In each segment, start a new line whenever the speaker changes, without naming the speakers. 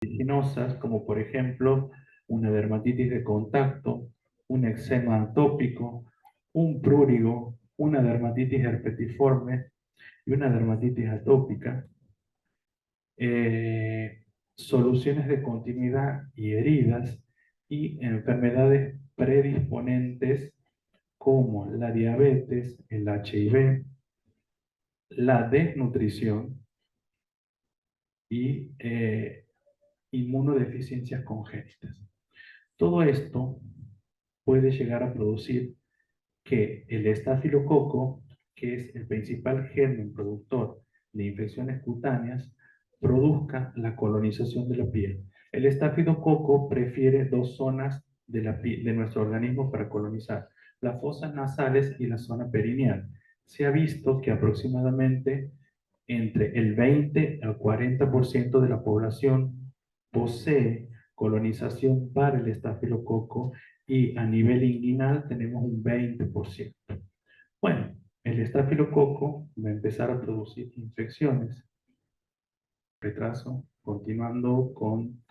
vertiginosas, como por ejemplo una dermatitis de contacto, un eczema atópico, un prurigo, una dermatitis herpetiforme y una dermatitis atópica, soluciones de continuidad y heridas y enfermedades predisponentes como la diabetes, el HIV, la desnutrición y inmunodeficiencias congénitas. Todo esto puede llegar a producir que el estafilococo, que es el principal germen productor de infecciones cutáneas, produzca la colonización de la piel. El estafilococo prefiere dos zonas de, de nuestro organismo para colonizar, las fosas nasales y la zona perineal. Se ha visto que aproximadamente entre el 20 al 40% de la población posee colonización para el estafilococo y a nivel inguinal tenemos un 20%. Bueno, el estafilococo va a empezar a producir infecciones. Retraso, continuando con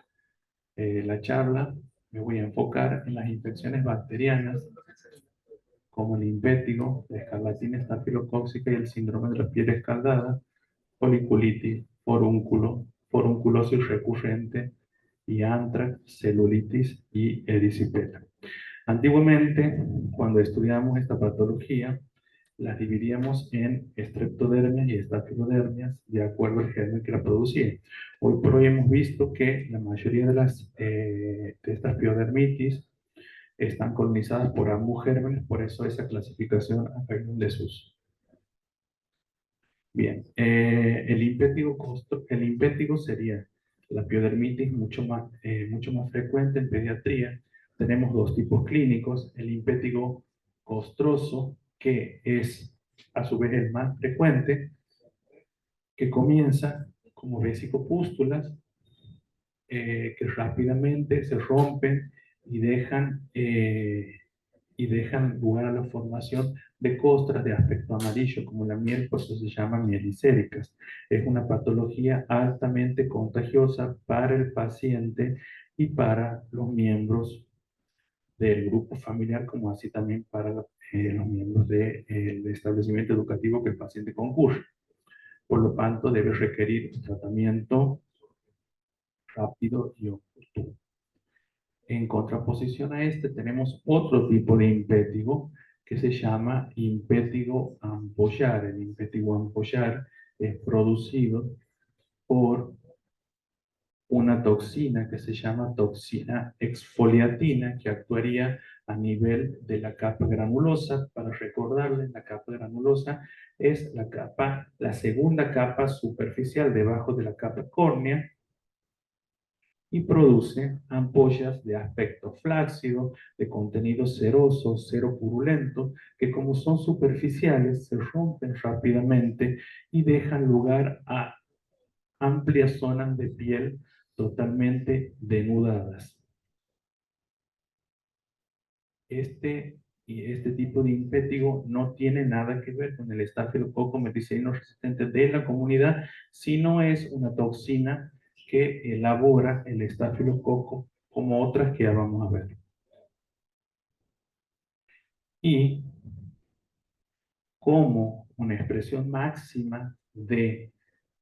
la charla, me voy a enfocar en las infecciones bacterianas como el impétigo, la escarlatina estafilocóxica y el síndrome de la piel escaldada, foliculitis, forunculosis recurrente y antrax, celulitis y erisipela. Antiguamente, cuando estudiamos esta patología, las dividíamos en streptodermias y estafilodermias de acuerdo al germen que la producía. Hoy por hoy hemos visto que la mayoría de estas piodermitis están colonizadas por ambos gérmenes, por eso esa clasificación ha caído en desuso. Bien, el impétigo sería la piodermitis mucho más frecuente en pediatría. Tenemos dos tipos clínicos, el impétigo costroso, que es a su vez el más frecuente, que comienza como vesicopústulas que rápidamente se rompen y dejan lugar a la formación de costras de aspecto amarillo, como la miel, por eso se llaman mielicéricas. Es una patología altamente contagiosa para el paciente y para los miembros del grupo familiar, como así también para los miembros del establecimiento educativo que el paciente concurre. Por lo tanto, debe requerir un tratamiento rápido y oportuno. En contraposición a este tenemos otro tipo de impétigo que se llama impétigo ampollar. El impétigo ampollar es producido por una toxina que se llama toxina exfoliatina que actuaría a nivel de la capa granulosa. Para recordarles, la capa granulosa es la segunda capa superficial debajo de la capa córnea y produce ampollas de aspecto flácido, de contenido ceroso, cero purulento, que como son superficiales se rompen rápidamente y dejan lugar a amplias zonas de piel totalmente denudadas. Este tipo de impétigo no tiene nada que ver con el estafilococo meticilino resistente de la comunidad, sino es una toxina que elabora el estafilococo como otras que ya vamos a ver. Y como una expresión máxima de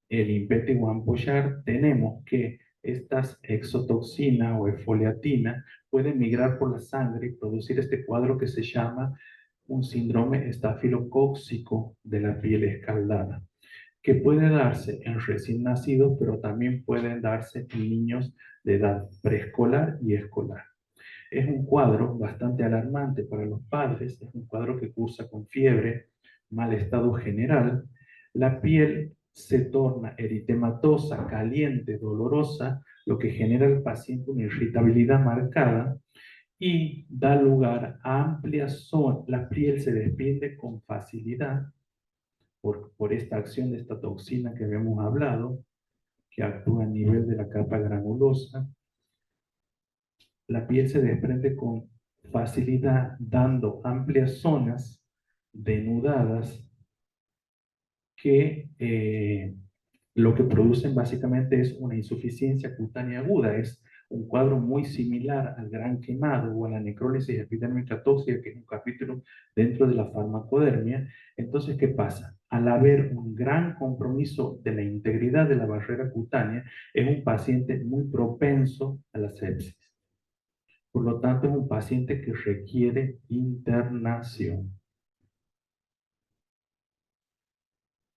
el impétigo ampollar, tenemos que estas exotoxinas o efoliatina pueden migrar por la sangre y producir este cuadro que se llama un síndrome estafilocóxico de la piel escaldada, que puede darse en recién nacidos, pero también pueden darse en niños de edad preescolar y escolar. Es un cuadro bastante alarmante para los padres, es un cuadro que cursa con fiebre, mal estado general, la piel se torna eritematosa, caliente, dolorosa, lo que genera al paciente una irritabilidad marcada y da lugar a amplias zonas. La piel se desprende con facilidad por esta acción de esta toxina que habíamos hablado, que actúa a nivel de la capa granulosa. La piel se desprende con facilidad, dando amplias zonas denudadas que lo que producen básicamente es una insuficiencia cutánea aguda. Es un cuadro muy similar al gran quemado o a la necrólisis epidérmica tóxica, que es un capítulo dentro de la farmacodermia. Entonces, ¿qué pasa? Al haber un gran compromiso de la integridad de la barrera cutánea, es un paciente muy propenso a la sepsis. Por lo tanto, es un paciente que requiere internación.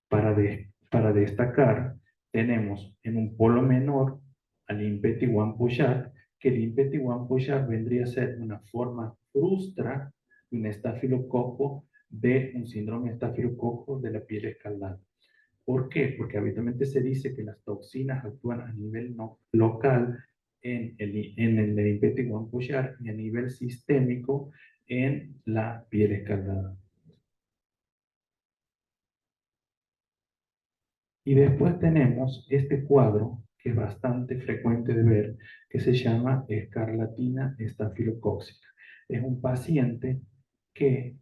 Para destacar, tenemos en un polo menor al Impetiwan Pushar, que el Impetiwan Pushar vendría a ser una forma frustra de un estafilococo, de un síndrome estafilococo de la piel escaldada. ¿Por qué? Porque habitualmente se dice que las toxinas actúan a nivel local en el Impetiwan Pushar y a nivel sistémico en la piel escaldada. Y después tenemos este cuadro, que es bastante frecuente de ver, que se llama escarlatina estafilocóxica. Es un paciente que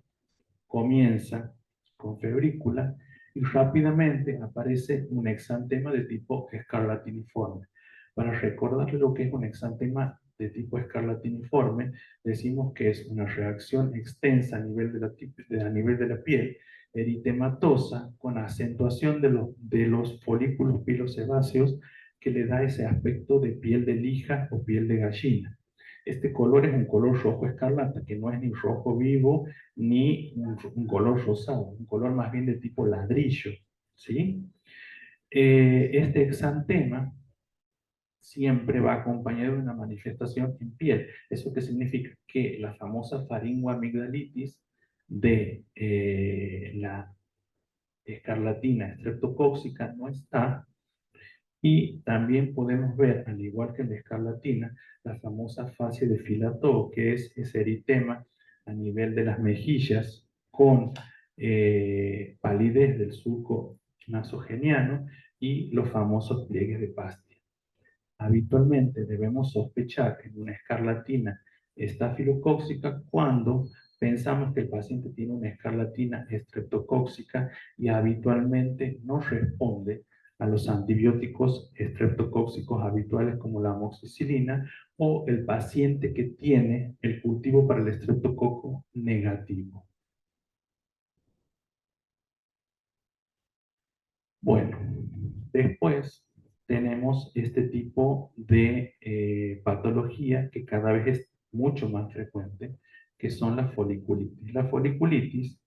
comienza con febrícula y rápidamente aparece un exantema de tipo escarlatiniforme. Para recordar lo que es un exantema de tipo escarlatiniforme, decimos que es una reacción extensa a nivel de la piel, eritematosa, con acentuación de los folículos pilosebáceos, que le da ese aspecto de piel de lija o piel de gallina. Este color es un color rojo escarlata, que no es ni rojo vivo ni un color rosado, un color más bien de tipo ladrillo, ¿sí? Este exantema siempre va acompañado de una manifestación en piel. ¿Eso qué significa? Que la famosa faringoamigdalitis de la escarlatina estreptocóxica no está, y también podemos ver, al igual que en la escarlatina, la famosa fase de Filatov, que es ese eritema a nivel de las mejillas con palidez del surco nasogeniano y los famosos pliegues de Pastia. Habitualmente debemos sospechar en una escarlatina estafilocóxica cuando pensamos que el paciente tiene una escarlatina estreptocóxica y habitualmente no responde a los antibióticos estreptocóxicos habituales como la amoxicilina, o el paciente que tiene el cultivo para el estreptococo negativo. Bueno, después tenemos este tipo de patología que cada vez es mucho más frecuente, que son las foliculitis. La foliculitis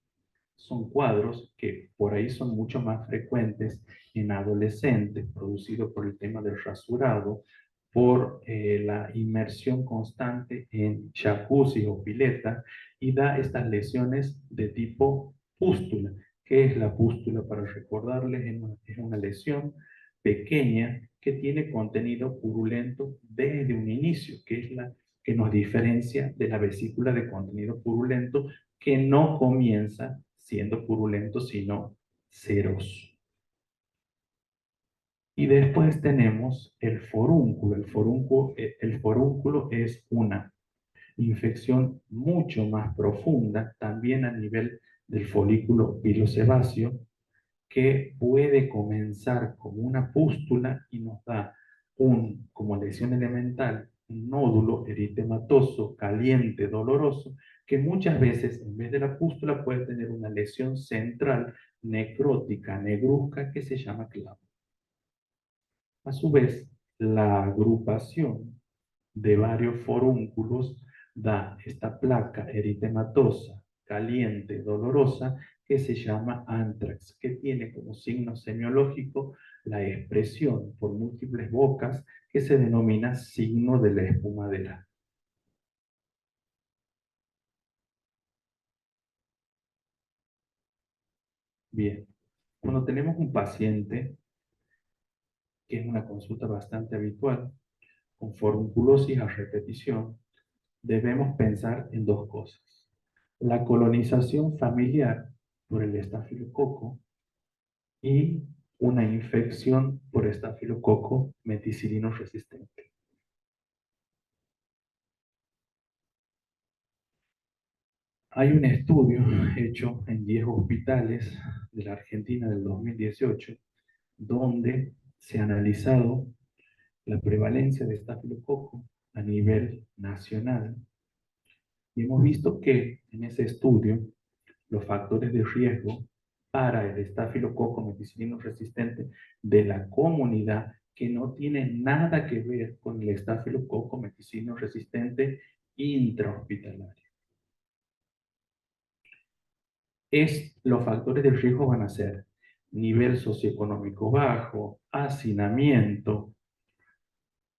son cuadros que por ahí son mucho más frecuentes en adolescentes, producidos por el tema del rasurado, por la inmersión constante en jacuzzi o pileta, y da estas lesiones de tipo pústula. ¿Qué es la pústula? Para recordarles, es una lesión pequeña que tiene contenido purulento desde un inicio, que es la que nos diferencia de la vesícula de contenido purulento, que no comienza siendo purulento, sino ceroso. Y después tenemos el forúnculo. El forúnculo es una infección mucho más profunda, también a nivel del folículo pilosebáceo, que puede comenzar como una pústula y nos da como lesión elemental, un nódulo eritematoso, caliente, doloroso, que muchas veces en vez de la pústula puede tener una lesión central necrótica, negruzca, que se llama clavo. A su vez, la agrupación de varios forúnculos da esta placa eritematosa, caliente, dolorosa, que se llama anthrax, que tiene como signo semiológico la expresión por múltiples bocas, que se denomina signo de la espumadera. Bien, cuando tenemos un paciente, que es una consulta bastante habitual, con forunculosis a repetición, debemos pensar en dos cosas: la colonización familiar por el estafilococo y una infección por estafilococo meticilino resistente. Hay un estudio hecho en 10 hospitales de la Argentina del 2018, donde se ha analizado la prevalencia de estafilococo a nivel nacional y hemos visto que en ese estudio los factores de riesgo para el estafilococo meticilino resistente de la comunidad que no tienen nada que ver con el estafilococo meticilino resistente intrahospitalario. Los factores de riesgo van a ser nivel socioeconómico bajo, hacinamiento,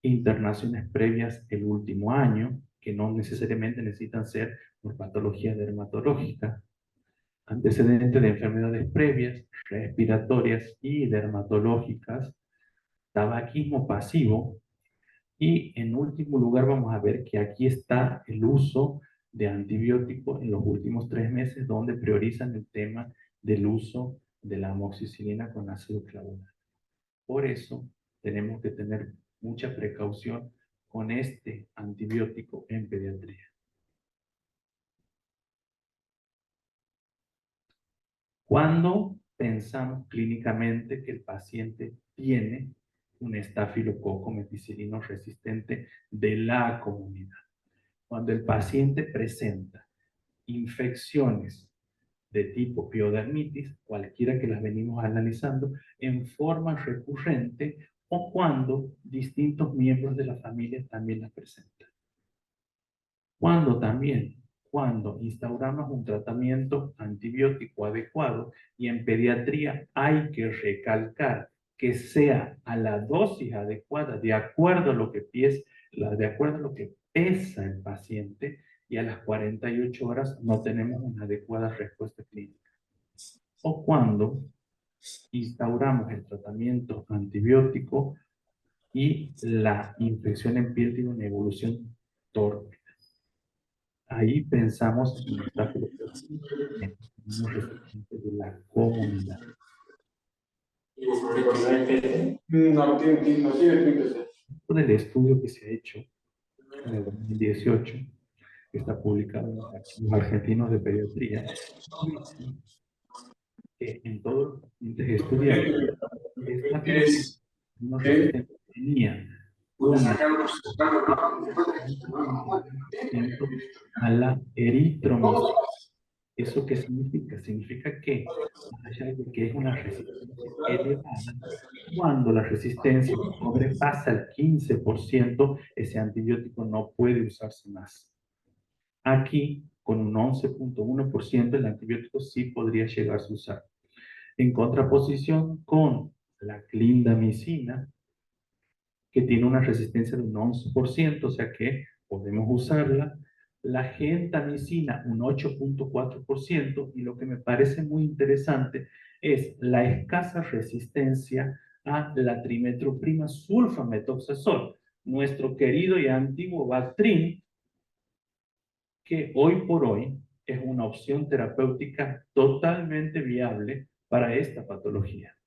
internaciones previas el último año, que no necesariamente necesitan ser por patología dermatológica, antecedentes de enfermedades previas, respiratorias y dermatológicas, tabaquismo pasivo, y en último lugar vamos a ver que aquí está el uso de antibióticos en los últimos 3 meses, donde priorizan el tema del uso de la amoxicilina con ácido clavulato. Por eso tenemos que tener mucha precaución con este antibiótico en pediatría. Cuando pensamos clínicamente que el paciente tiene un estafilococo meticilino resistente de la comunidad, cuando el paciente presenta infecciones de tipo piodermitis, cualquiera que las venimos analizando, en forma recurrente o cuando distintos miembros de la familia también las presentan. Cuando instauramos un tratamiento antibiótico adecuado, y en pediatría hay que recalcar que sea a la dosis adecuada, de acuerdo a lo que pesa el paciente, y a las 48 horas no tenemos una adecuada respuesta clínica. O cuando instauramos el tratamiento antibiótico y la infección en piel tiene una evolución torpe. Ahí pensamos en estafilococcus resistente de la comunidad.
No tiene.
Del estudio que se ha hecho en el 2018, que está publicado en los archivos argentinos de pediatría, que en todos los pacientes estudiados, el estafilococcus resistente tenía una a la eritromicina. ¿Eso qué significa? Significa que, más allá de que es una resistencia elevada, cuando la resistencia sobrepasa el 15%, ese antibiótico no puede usarse más. Aquí, con un 11.1%, el antibiótico sí podría llegarse a usar. En contraposición con la clindamicina, que tiene una resistencia de un 11%, o sea que podemos usarla. La gentamicina, un 8.4%, y lo que me parece muy interesante es la escasa resistencia a la trimetroprima sulfametoxazol, nuestro querido y antiguo Bactrim, que hoy por hoy es una opción terapéutica totalmente viable para esta patología.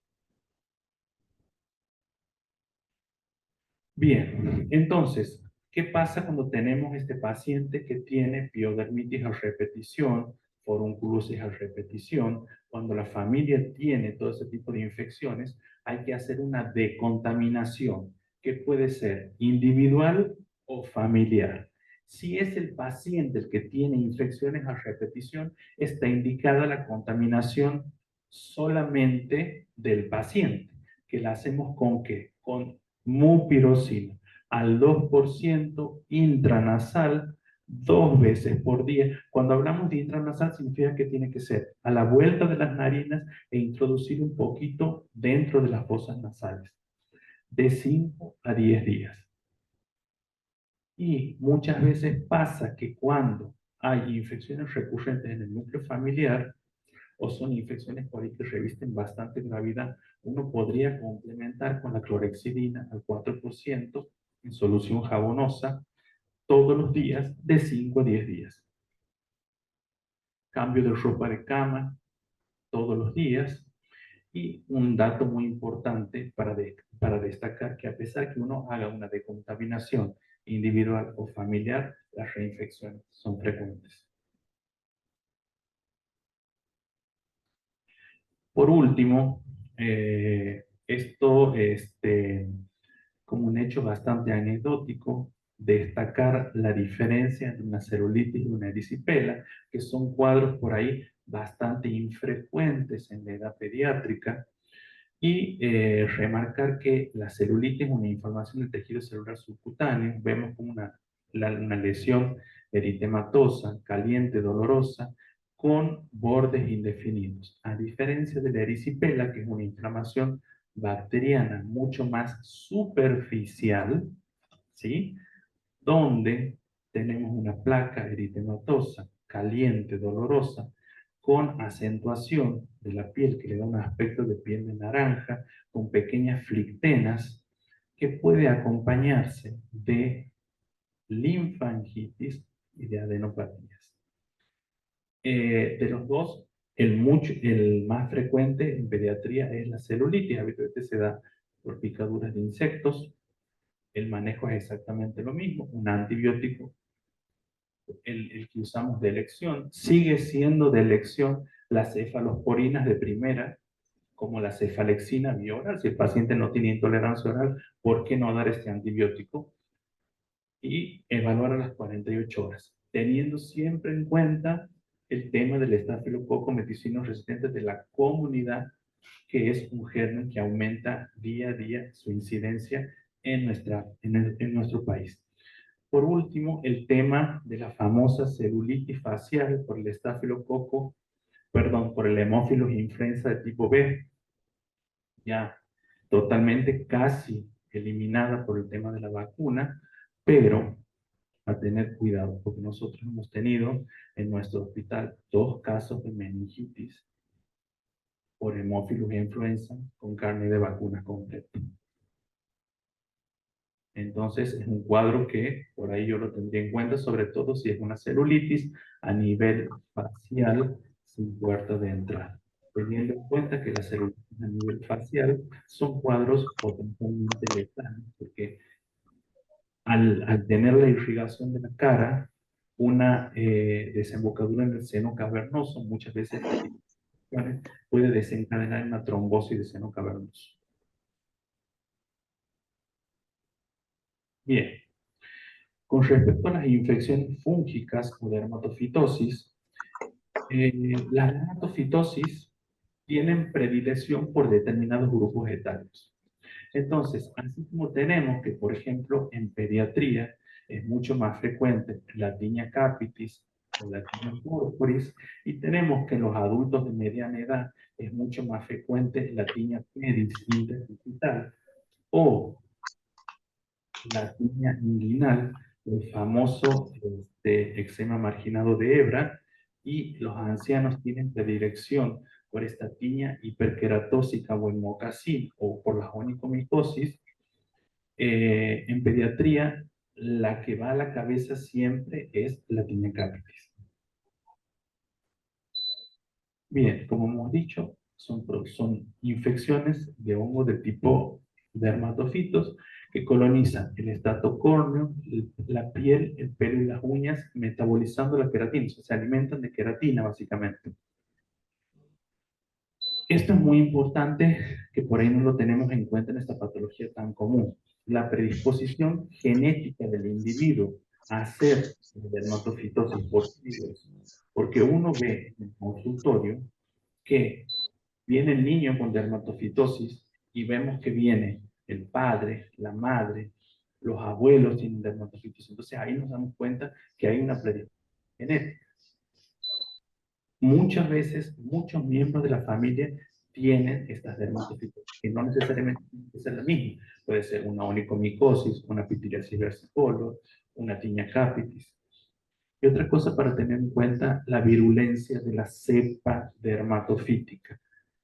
Bien, entonces, ¿qué pasa cuando tenemos este paciente que tiene piodermitis a repetición, furunculosis a repetición? Cuando la familia tiene todo ese tipo de infecciones, hay que hacer una decontaminación, que puede ser individual o familiar. Si es el paciente el que tiene infecciones a repetición, está indicada la contaminación solamente del paciente, que la hacemos ¿con qué? Con mupirocina al 2% intranasal 2 veces por día. Cuando hablamos de intranasal significa que tiene que ser a la vuelta de las narinas e introducir un poquito dentro de las fosas nasales, de 5 a 10 días. Y muchas veces pasa que cuando hay infecciones recurrentes en el núcleo familiar, o son infecciones por ahí que revisten bastante gravedad, uno podría complementar con la clorhexidina al 4% en solución jabonosa todos los días de 5 a 10 días. Cambio de ropa de cama todos los días. Y un dato muy importante para destacar, que a pesar que uno haga una decontaminación individual o familiar, las reinfecciones son frecuentes. Por último, Esto, como un hecho bastante anecdótico, destacar la diferencia entre una celulitis y una erisipela, que son cuadros por ahí bastante infrecuentes en la edad pediátrica, y remarcar que la celulitis es una inflamación del tejido celular subcutáneo. Vemos como una lesión eritematosa, caliente, dolorosa, con bordes indefinidos. A diferencia de la erisipela, que es una inflamación bacteriana mucho más superficial, ¿sí? Donde tenemos una placa eritematosa, caliente, dolorosa, con acentuación de la piel que le da un aspecto de piel de naranja, con pequeñas flictenas, que puede acompañarse de linfangitis y de adenopatías. De los dos, el más frecuente en pediatría es la celulitis. Habitualmente se da por picaduras de insectos. El manejo es exactamente lo mismo, un antibiótico, el que usamos de elección. Sigue siendo de elección las cefalosporinas de primera, como la cefalexina vía oral. Si el paciente no tiene intolerancia oral, ¿por qué no dar este antibiótico? Y evaluar a las 48 horas, teniendo siempre en cuenta el tema del estafilococo meticinos resistente de la comunidad, que es un germen que aumenta día a día su incidencia en nuestro país. Por último, el tema de la famosa celulitis facial por el estafilococo, perdón, por el Haemophilus influenza de tipo B, ya totalmente casi eliminada por el tema de la vacuna, pero a tener cuidado, porque nosotros hemos tenido en nuestro hospital 2 casos de meningitis por Haemophilus influenza con carne de vacuna completa. Entonces es un cuadro que por ahí yo lo tendría en cuenta, sobre todo si es una celulitis a nivel facial sin puerta de entrada. Teniendo en cuenta que las celulitis a nivel facial son cuadros potencialmente letales, porque al tener la irrigación de la cara, una desembocadura en el seno cavernoso, muchas veces puede desencadenar una trombosis de seno cavernoso. Bien, con respecto a las infecciones fúngicas o dermatofitosis, las dermatofitosis tienen predilección por determinados grupos etarios. Entonces, así como tenemos que, por ejemplo, en pediatría es mucho más frecuente la tinea capitis o la tinea purpuris, y tenemos que en los adultos de mediana edad es mucho más frecuente la tinea pedis interdigital o la tinea inguinal, el famoso eczema marginado de hebra, y los ancianos tienen predilección por esta tinea hiperqueratósica o el mocasín o por la onicomicosis. En pediatría, la que va a la cabeza siempre es la tinea capitis. Bien, como hemos dicho, son infecciones de hongo de tipo dermatofitos que colonizan el estrato córneo, la piel, el pelo y las uñas, metabolizando la queratina. O sea, se alimentan de queratina, básicamente. Esto es muy importante, que por ahí no lo tenemos en cuenta en esta patología tan común. La predisposición genética del individuo a hacer dermatofitosis por siglos, porque uno ve en el consultorio que viene el niño con dermatofitosis y vemos que viene el padre, la madre, los abuelos tienen dermatofitosis. Entonces ahí nos damos cuenta que hay una predisposición genética. Muchas veces, muchos miembros de la familia tienen estas dermatofitosis, que no necesariamente tiene que ser la misma. Puede ser una onicomicosis, una pitiriasis versicolor, una tinea capitis. Y otra cosa para tener en cuenta, la virulencia de la cepa dermatofítica.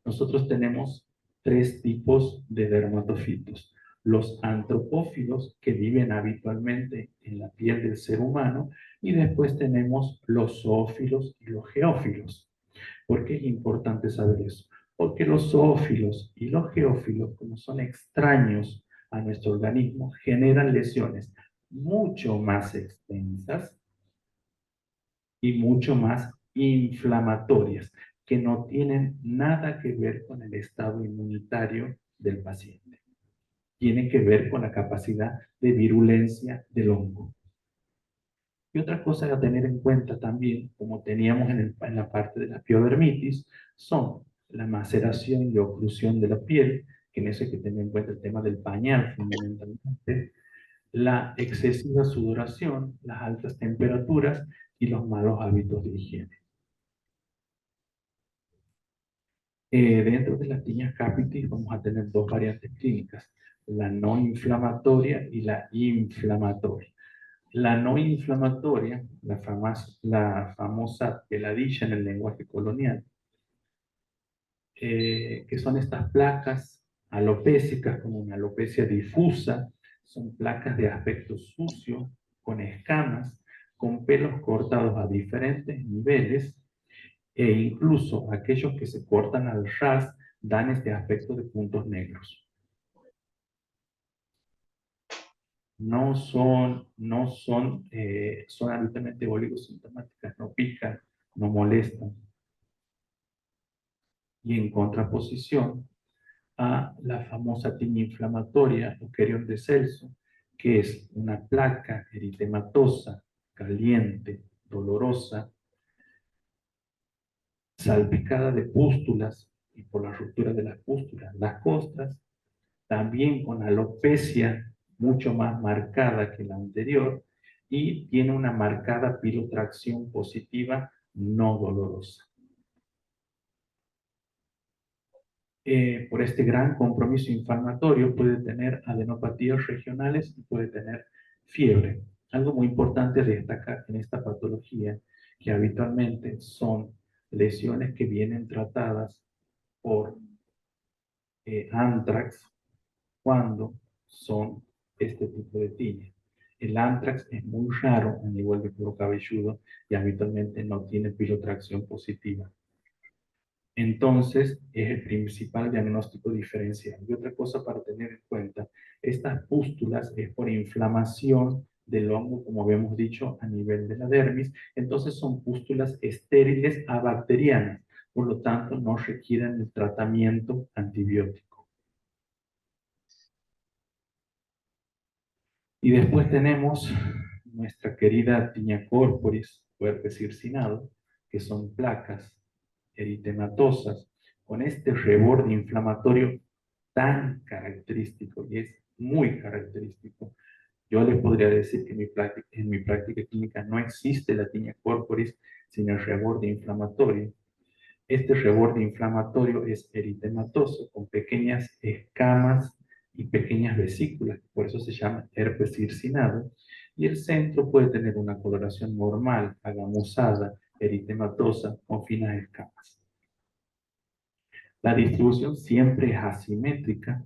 Nosotros tenemos 3 tipos de dermatofitos. Los antropófilos, que viven habitualmente en la piel del ser humano, y después tenemos los zoófilos y los geófilos. ¿Por qué es importante saber eso? Porque los zoófilos y los geófilos, como son extraños a nuestro organismo, generan lesiones mucho más extensas y mucho más inflamatorias, que no tienen nada que ver con el estado inmunitario del paciente. Tiene que ver con la capacidad de virulencia del hongo. Y otra cosa a tener en cuenta también, como teníamos en la parte de la piodermitis, son la maceración y oclusión de la piel, que en eso hay que tener en cuenta el tema del pañal fundamentalmente, la excesiva sudoración, las altas temperaturas y los malos hábitos de higiene. Dentro de las tiñas capitis vamos a tener dos variantes clínicas, la no inflamatoria y la inflamatoria. La no inflamatoria, la famosa peladilla en el lenguaje colonial, que son estas placas alopécicas, como una alopecia difusa, son placas de aspecto sucio, con escamas, con pelos cortados a diferentes niveles, e incluso aquellos que se cortan al ras dan este aspecto de puntos negros. Son altamente oligosintomáticas, no pican, no molestan. Y en contraposición a la famosa tiña inflamatoria o Querion de Celso, que es una placa eritematosa, caliente, dolorosa, salpicada de pústulas, y por la ruptura de las pústulas, las costras, también con alopecia mucho más marcada que la anterior, y tiene una marcada pilotracción positiva no dolorosa. Por este gran compromiso inflamatorio puede tener adenopatías regionales y puede tener fiebre. Algo muy importante destacar en esta patología, que habitualmente son lesiones que vienen tratadas por antrax cuando son este tipo de tiña. El antrax es muy raro a nivel de cuero cabelludo y habitualmente no tiene pilotracción positiva. Entonces, es el principal diagnóstico diferencial. Y otra cosa para tener en cuenta, estas pústulas es por inflamación del hongo, como habíamos dicho, a nivel de la dermis. Entonces, son pústulas estériles abacterianas. Por lo tanto, no requieren el tratamiento antibiótico. Y después tenemos nuestra querida tiña corporis o herpes circinado, que son placas eritematosas con este reborde inflamatorio tan característico, y es muy característico. Yo les podría decir que en mi práctica clínica no existe la tiña corporis sin el reborde inflamatorio. Este reborde inflamatorio es eritematoso, con pequeñas escamas y pequeñas vesículas, por eso se llama herpes circinado, y el centro puede tener una coloración normal, agamosada, eritematosa, con finas escamas. La distribución siempre es asimétrica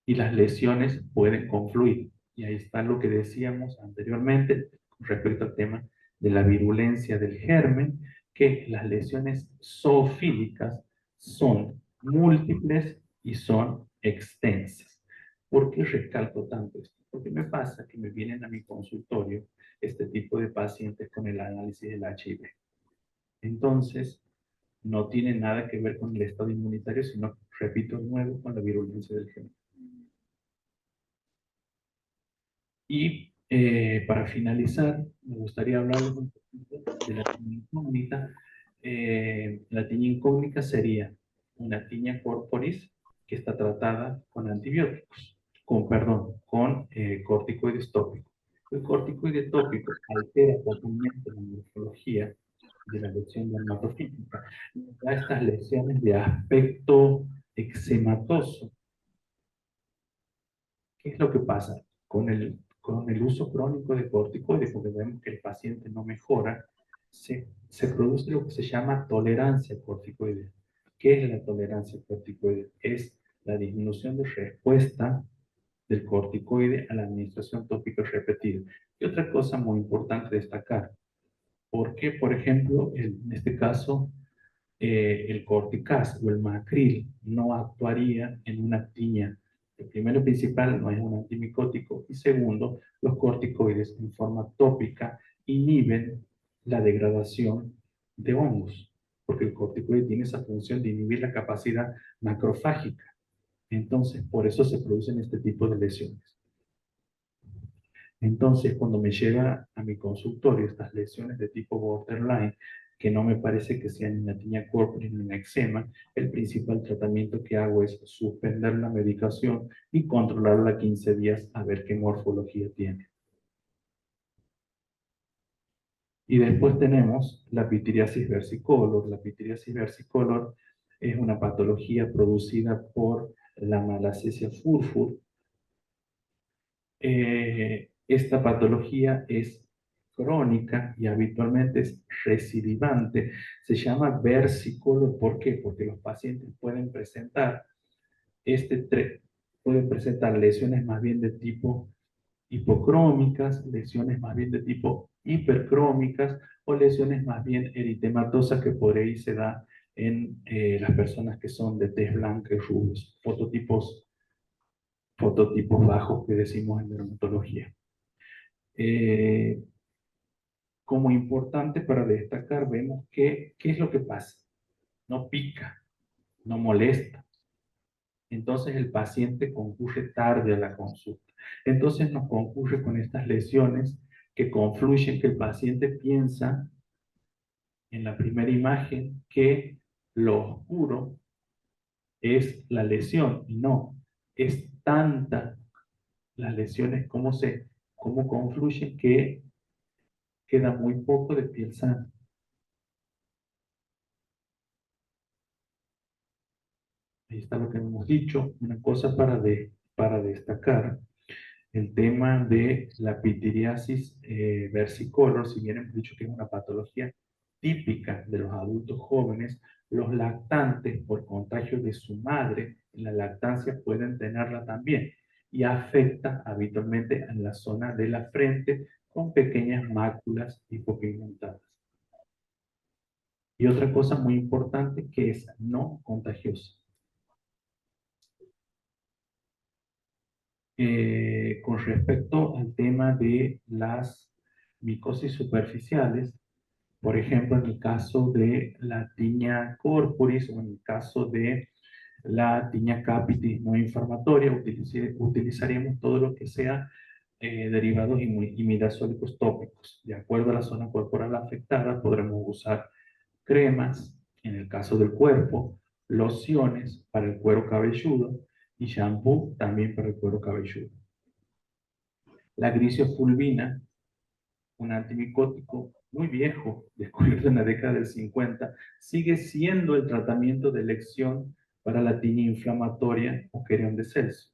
y las lesiones pueden confluir. Y ahí está lo que decíamos anteriormente respecto al tema de la virulencia del germen, que las lesiones zoofílicas son múltiples y son extensas. ¿Por qué recalco tanto esto? Porque me pasa que me vienen a mi consultorio este tipo de pacientes con el análisis del HIV. Entonces, no tiene nada que ver con el estado inmunitario, sino, repito de nuevo, con la virulencia del germen. Y para finalizar, me gustaría hablarles un poquito de la tiña incógnita. La tiña incógnita sería una tiña corporis que está tratada con antibióticos, con corticoides tópicos. El corticoide tópico altera totalmente la morfología de la lesión dermatofítica, da estas lesiones de aspecto eczematoso. ¿Qué es lo que pasa? Con el uso crónico de corticoides, porque vemos que el paciente no mejora, se produce lo que se llama tolerancia corticoide. ¿Qué es la tolerancia corticoide? Es la disminución de respuesta del corticoide a la administración tópica repetida. Y otra cosa muy importante destacar, ¿por qué, por ejemplo, en este caso, el corticaz o el macril no actuaría en una tiña? El primero y principal, no es un antimicótico, y segundo, los corticoides en forma tópica inhiben la degradación de hongos, porque el corticoide tiene esa función de inhibir la capacidad macrofágica. Entonces, por eso se producen este tipo de lesiones. Entonces, cuando me llega a mi consultorio estas lesiones de tipo borderline, que no me parece que sean ni una tiña corporis ni un eczema, el principal tratamiento que hago es suspender la medicación y controlarla 15 días a ver qué morfología tiene. Y después tenemos la pitiriasis versicolor. La pitiriasis versicolor es una patología producida por la Malassezia furfur. Esta patología es crónica y habitualmente es recidivante. Se llama versicolor. ¿Por qué? Porque los pacientes pueden presentar lesiones más bien de tipo hipocrómicas, lesiones más bien de tipo hipercrómicas o lesiones más bien eritematosas que por ahí se da en las personas que son de tez blanca y rubios, fototipos bajos que decimos en dermatología. Eh, como importante para destacar, vemos que, ¿qué es lo que pasa? No pica, no molesta. Entonces el paciente concurre tarde a la consulta. Entonces nos concurre con estas lesiones que confluyen, que el paciente piensa en la primera imagen que lo oscuro es la lesión y no, es tanta las lesiones como confluyen que queda muy poco de piel sana. Ahí está lo que hemos dicho. Una cosa para destacar, el tema de la pitiriasis versicolor, si bien hemos dicho que es una patología típica de los adultos jóvenes, los lactantes por contagio de su madre en la lactancia pueden tenerla también y afecta habitualmente en la zona de la frente con pequeñas máculas hipopigmentadas. Y otra cosa muy importante que es no contagiosa. Con respecto al tema de las micosis superficiales, por ejemplo, en el caso de la tiña corporis o en el caso de la tiña capitis no inflamatoria, utilizaríamos todo lo que sea derivados imidazólicos tópicos. De acuerdo a la zona corporal afectada, podremos usar cremas, en el caso del cuerpo, lociones para el cuero cabelludo y shampoo también para el cuero cabelludo. La grisofulvina, un antimicótico muy viejo, descubierto en la década del 50, sigue siendo el tratamiento de elección para la tiña inflamatoria o querión de Celso.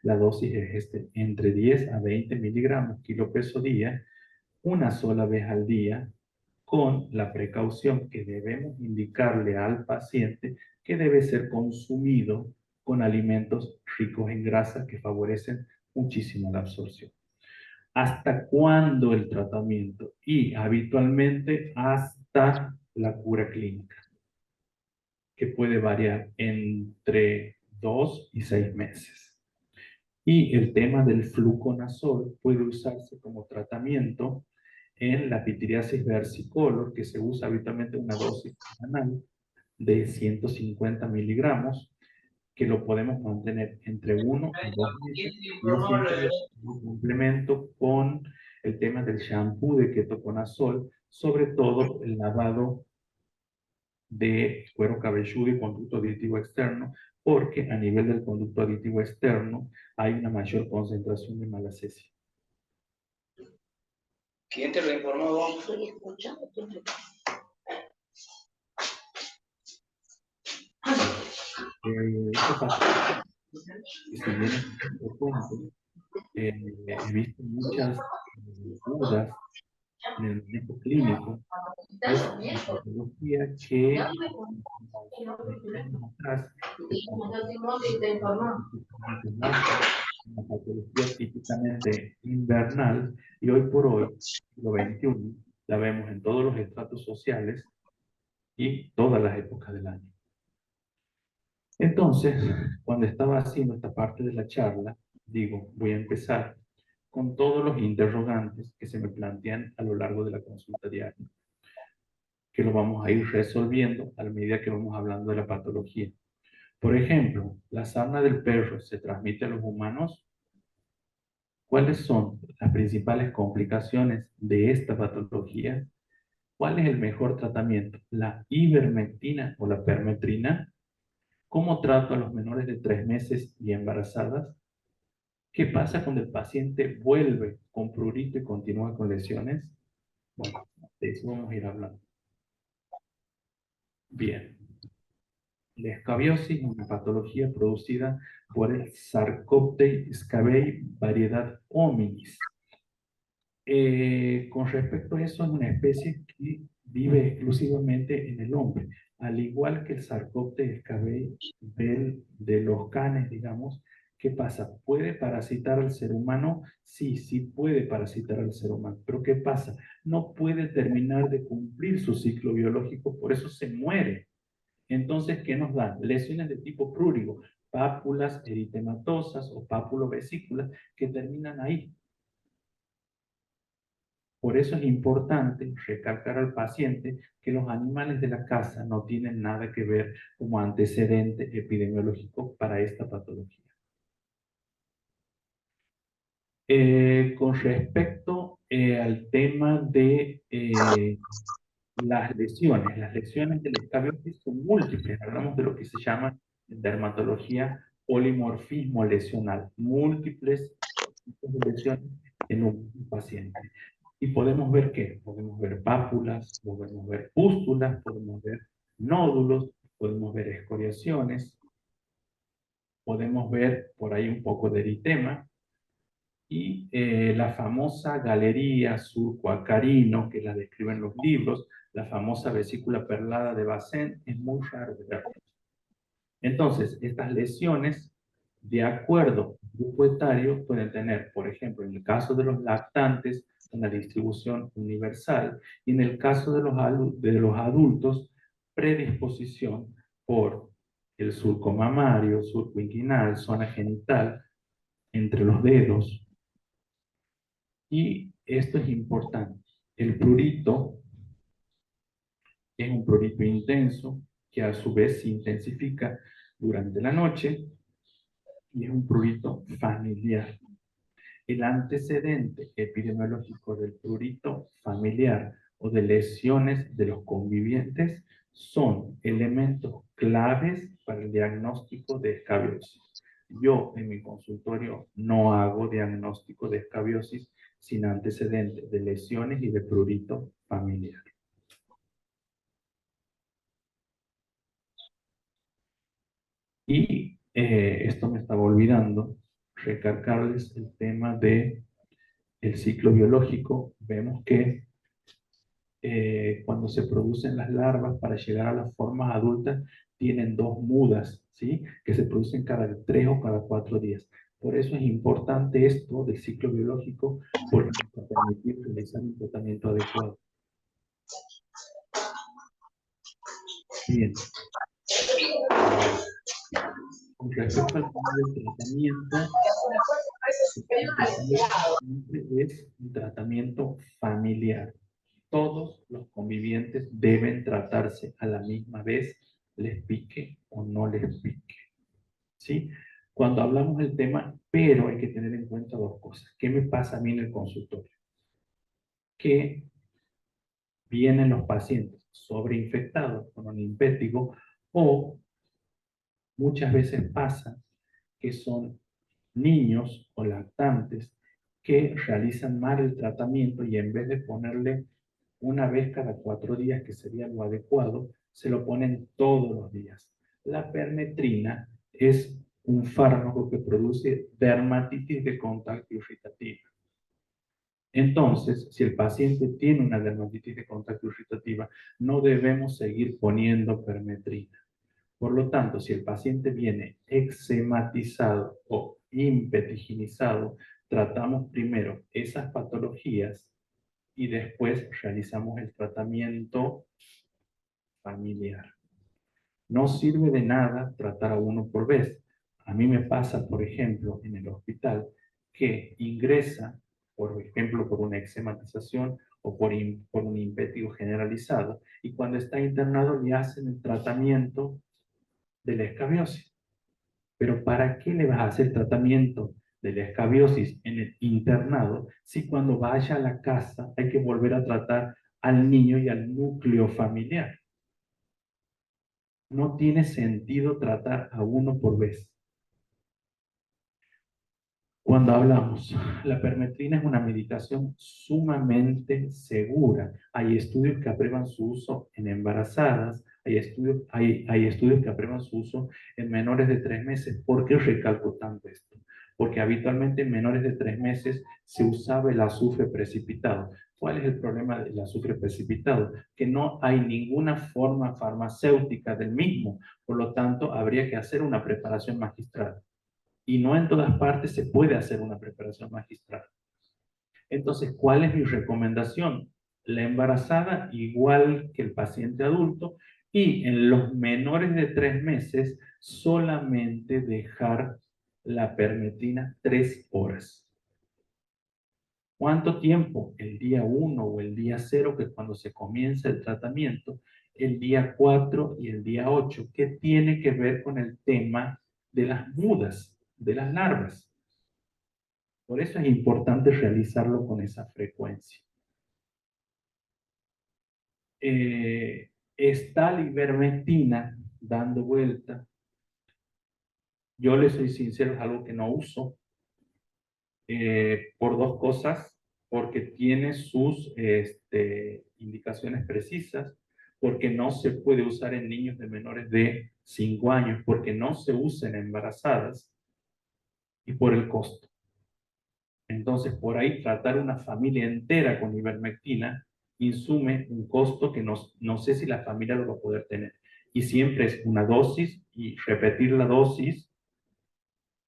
La dosis es entre 10 a 20 miligramos kilo peso día, una sola vez al día, con la precaución que debemos indicarle al paciente que debe ser consumido con alimentos ricos en grasa que favorecen muchísimo la absorción. ¿Hasta cuándo el tratamiento? Y habitualmente hasta la cura clínica, que puede variar entre 2 y 6 meses. Y el tema del fluconazol puede usarse como tratamiento en la pitiriasis versicolor, que se usa habitualmente una dosis semanal de 150 miligramos, que lo podemos mantener entre 1 a 2 meses. Yo siempre lo complemento con el tema del shampoo de ketoconazol, sobre todo el lavado de cuero cabelludo y conducto aditivo externo, porque a nivel del conducto aditivo externo hay una mayor concentración de malacesia.
¿Quién te lo informó vos? Estoy escuchando.
Esto pasa, y si bien es importante, he visto muchas dudas en el manejo clínico. Es una patología que atrás una patología típicamente invernal y hoy por hoy, siglo XXI, la vemos en todos los estratos sociales y todas las épocas del año. Entonces, cuando estaba haciendo esta parte de la charla, digo, voy a empezar con todos los interrogantes que se me plantean a lo largo de la consulta diaria, que lo vamos a ir resolviendo a la medida que vamos hablando de la patología. Por ejemplo, la sarna del perro se transmite a los humanos. ¿Cuáles son las principales complicaciones de esta patología? ¿Cuál es el mejor tratamiento? ¿La ivermectina o la permetrina? ¿Cómo trato a los menores de 3 meses y embarazadas? ¿Qué pasa cuando el paciente vuelve con prurito y continúa con lesiones? Bueno, de eso vamos a ir hablando. Bien. La escabiosis es una patología producida por el Sarcopte scabei variedad hominis. Con respecto a eso, es una especie que vive exclusivamente en el hombre, al igual que el Sarcopte scabei de los canes, digamos. ¿Qué pasa? ¿Puede parasitar al ser humano? Sí, sí puede parasitar al ser humano. Pero ¿qué pasa? No puede terminar de cumplir su ciclo biológico, por eso se muere. Entonces, ¿qué nos dan? Lesiones de tipo prurigo, pápulas eritematosas o pápulovesículas que terminan ahí. Por eso es importante recalcar al paciente que los animales de la casa no tienen nada que ver como antecedente epidemiológico para esta patología. Con respecto al tema de las lesiones del escabiosis son múltiples. Hablamos de lo que se llama en dermatología polimorfismo lesional, múltiples tipos de lesiones en un paciente. Y podemos ver qué, podemos ver pápulas, podemos ver pústulas, podemos ver nódulos, podemos ver escoriaciones, podemos ver por ahí un poco de eritema, y la famosa galería surcoacarino, que la describen los libros, la famosa vesícula perlada de Bazén, es muy raro de ver. Entonces, estas lesiones, de acuerdo al grupo etario, pueden tener, por ejemplo, en el caso de los lactantes, una distribución universal, y en el caso de los adultos, predisposición por el surco mamario, surco inguinal, zona genital, entre los dedos. Y esto es importante. El prurito es un prurito intenso que a su vez se intensifica durante la noche y es un prurito familiar. El antecedente epidemiológico del prurito familiar o de lesiones de los convivientes son elementos claves para el diagnóstico de escabiosis. Yo en mi consultorio no hago diagnóstico de escabiosis sin antecedentes de lesiones y de prurito familiar. Y esto me estaba olvidando, recalcarles el tema de el ciclo biológico. Vemos que cuando se producen las larvas para llegar a las formas adultas, tienen 2 mudas, ¿sí? Que se producen cada 3 o cada 4 días. Por eso es importante esto del ciclo biológico, porque nos va a permitir realizar un tratamiento adecuado. Bien. Con respecto al tema del tratamiento, es un tratamiento familiar. Todos los convivientes deben tratarse a la misma vez, les pique o no les pique. ¿Sí? Cuando hablamos del tema, pero hay que tener en cuenta 2 cosas. ¿Qué me pasa a mí en el consultorio? Que vienen los pacientes sobreinfectados con un impético o muchas veces pasa que son niños o lactantes que realizan mal el tratamiento y en vez de ponerle una vez cada 4 días, que sería lo adecuado, se lo ponen todos los días. La permetrina es un fármaco que produce dermatitis de contacto irritativa. Entonces, si el paciente tiene una dermatitis de contacto irritativa, no debemos seguir poniendo permetrina. Por lo tanto, si el paciente viene eczematizado o impetiginizado, tratamos primero esas patologías y después realizamos el tratamiento familiar. No sirve de nada tratar a uno por vez. A mí me pasa, por ejemplo, en el hospital, que ingresa, por ejemplo, por una eczematización o por un impétigo generalizado, y cuando está internado le hacen el tratamiento de la escabiosis. Pero ¿para qué le vas a hacer tratamiento de la escabiosis en el internado si cuando vaya a la casa hay que volver a tratar al niño y al núcleo familiar? No tiene sentido tratar a uno por vez. Cuando hablamos, la permetrina es una medicación sumamente segura. Hay estudios que aprueban su uso en embarazadas, hay estudios que aprueban su uso en menores de 3 meses. ¿Por qué recalco tanto esto? Porque habitualmente en menores de 3 meses se usaba el azufre precipitado. ¿Cuál es el problema del azufre precipitado? Que no hay ninguna forma farmacéutica del mismo, por lo tanto habría que hacer una preparación magistral. Y no en todas partes se puede hacer una preparación magistral. Entonces, ¿cuál es mi recomendación? La embarazada igual que el paciente adulto, y en los menores de 3 meses solamente dejar la permetrina 3 horas. ¿Cuánto tiempo? El día 1 o el día 0, que es cuando se comienza el tratamiento, el día 4 y el día 8, que tiene que ver con el tema de las mudas, de las larvas. Por eso es importante realizarlo con esa frecuencia. Está la ivermectina dando vuelta. Yo le soy sincero, es algo que no uso por dos cosas, porque tiene sus indicaciones precisas, porque no se puede usar en niños de menores de 5 años, porque no se usa en embarazadas y por el costo. Entonces, por ahí tratar una familia entera con ivermectina insume un costo que no sé si la familia lo va a poder tener. Y siempre es una dosis y repetir la dosis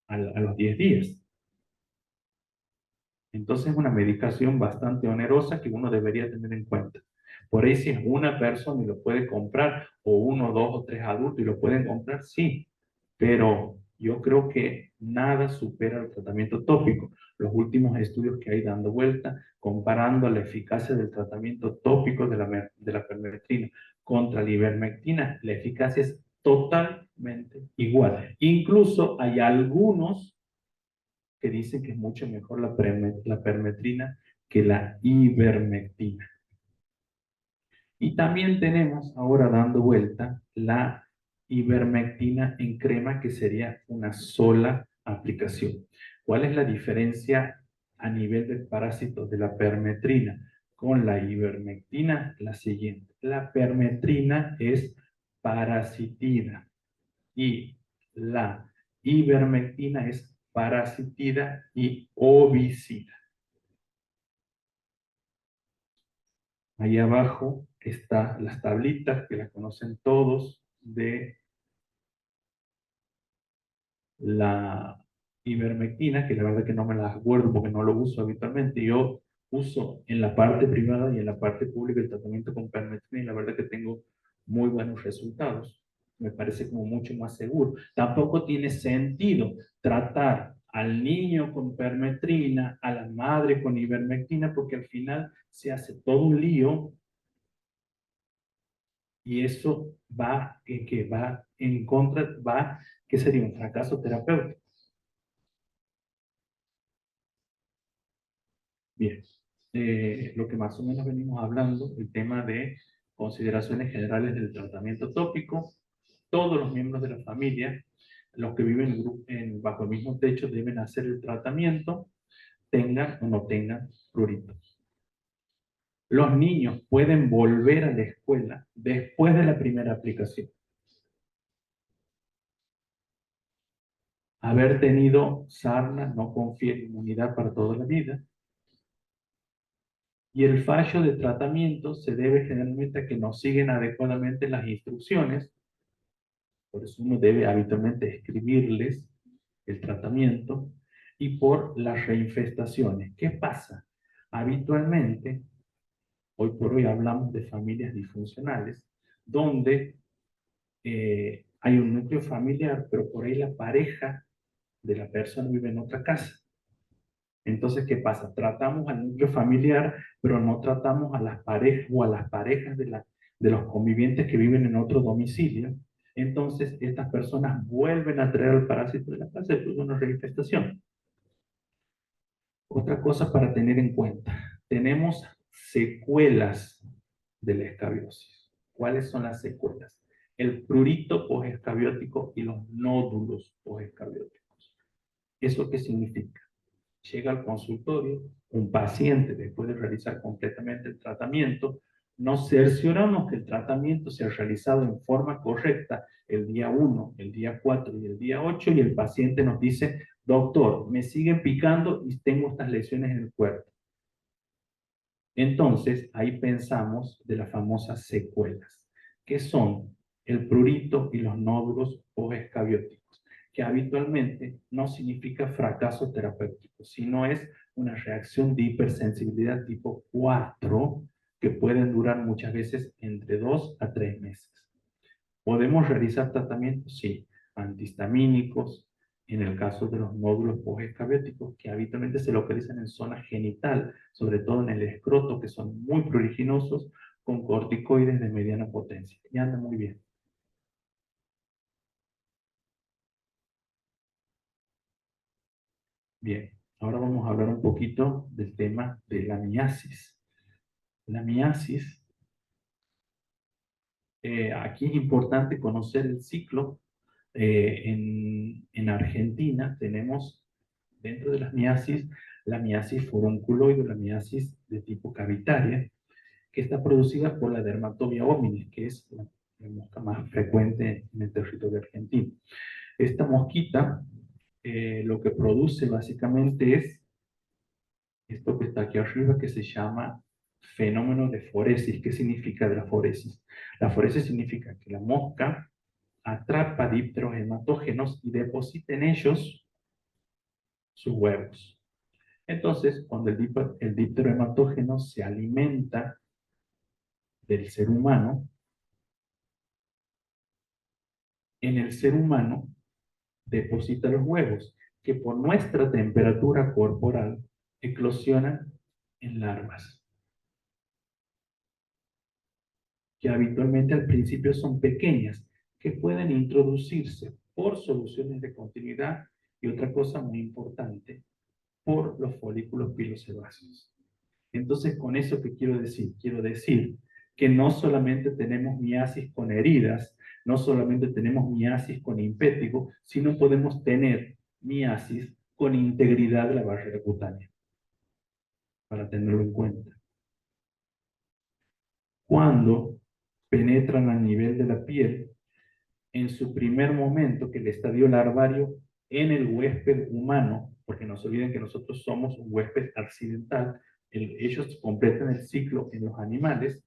a los 10 días. Entonces, es una medicación bastante onerosa que uno debería tener en cuenta. Por ahí, si es una persona y lo puede comprar, o uno, dos o tres adultos y lo pueden comprar, sí. Pero yo creo que nada supera el tratamiento tópico. Los últimos estudios que hay dando vuelta, comparando la eficacia del tratamiento tópico de la permetrina contra la ivermectina, la eficacia es totalmente igual. Incluso hay algunos que dicen que es mucho mejor la permetrina que la ivermectina. Y también tenemos ahora dando vuelta la ivermectina en crema, que sería una sola aplicación. ¿Cuál es la diferencia a nivel de parásitos de la permetrina con la ivermectina? La siguiente. La permetrina es parasiticida y la ivermectina es parasiticida y ovicida. Ahí abajo están las tablitas que las conocen todos de la ivermectina, que la verdad que no me las acuerdo porque no lo uso habitualmente. Yo uso en la parte privada y en la parte pública el tratamiento con permetrina y la verdad que tengo muy buenos resultados. Me parece como mucho más seguro. Tampoco tiene sentido tratar al niño con permetrina, a la madre con ivermectina, porque al final se hace todo un lío y eso va en contra, que sería un fracaso terapéutico. Bien, lo que más o menos venimos hablando, el tema de consideraciones generales del tratamiento tópico. Todos los miembros de la familia, los que viven bajo el mismo techo, deben hacer el tratamiento, tengan o no tengan prurito. Los niños pueden volver a la escuela después de la primera aplicación. Haber tenido sarna no confiere inmunidad para toda la vida. Y el fallo de tratamiento se debe generalmente a que no siguen adecuadamente las instrucciones. Por eso uno debe habitualmente escribirles el tratamiento. Y por las reinfestaciones. ¿Qué pasa? Habitualmente, hoy por hoy hablamos de familias disfuncionales, donde hay un núcleo familiar, pero por ahí la pareja de la persona vive en otra casa. Entonces, ¿qué pasa? Tratamos al núcleo familiar, pero no tratamos a las parejas o a las parejas de los convivientes que viven en otro domicilio. Entonces, estas personas vuelven a traer al parásito de la casa y produce una reingestación. Otra cosa para tener en cuenta, tenemos secuelas de la escabiosis. ¿Cuáles son las secuelas? El prurito posescabiótico y los nódulos posescabióticos. ¿Eso qué significa? Llega al consultorio un paciente después de realizar completamente el tratamiento, nos cercioramos que el tratamiento se ha realizado en forma correcta el día 1, el día 4 y el día 8 y el paciente nos dice, doctor, me siguen picando y tengo estas lesiones en el cuerpo. Entonces, ahí pensamos de las famosas secuelas, que son el prurito y los nódulos posescabióticos, que habitualmente no significa fracaso terapéutico, sino es una reacción de hipersensibilidad tipo 4 que pueden durar muchas veces entre 2 a 3 meses. ¿Podemos realizar tratamientos? Sí, antihistamínicos, en el caso de los nódulos posescabióticos, que habitualmente se localizan en zona genital, sobre todo en el escroto, que son muy pruriginosos, con corticoides de mediana potencia. Y anda muy bien. Bien, ahora vamos a hablar un poquito del tema de la miasis. La miasis, aquí es importante conocer el ciclo. En Argentina tenemos dentro de las miasis, la miasis furunculoide, la miasis de tipo cavitaria, que está producida por la Dermatobia hominis, que es la mosca más frecuente en el territorio argentino. Esta mosquita lo que produce básicamente es esto que está aquí arriba, que se llama fenómeno de foresis. ¿Qué significa de la foresis? La foresis significa que la mosca atrapa dípteros hematógenos y deposita en ellos sus huevos. Entonces, cuando el díptero hematógeno se alimenta del ser humano, en el ser humano deposita los huevos, que por nuestra temperatura corporal eclosionan en larvas, que habitualmente al principio son pequeñas, que pueden introducirse por soluciones de continuidad y otra cosa muy importante, por los folículos pilosebáceos. Entonces, con eso, ¿qué quiero decir? Quiero decir que no solamente tenemos miasis con heridas, no solamente tenemos miasis con impétigo, sino podemos tener miasis con integridad de la barrera cutánea, para tenerlo en cuenta. Cuando penetran a nivel de la piel, en su primer momento, que el estadio larvario en el huésped humano, porque no se olviden que nosotros somos un huésped accidental, ellos completan el ciclo en los animales,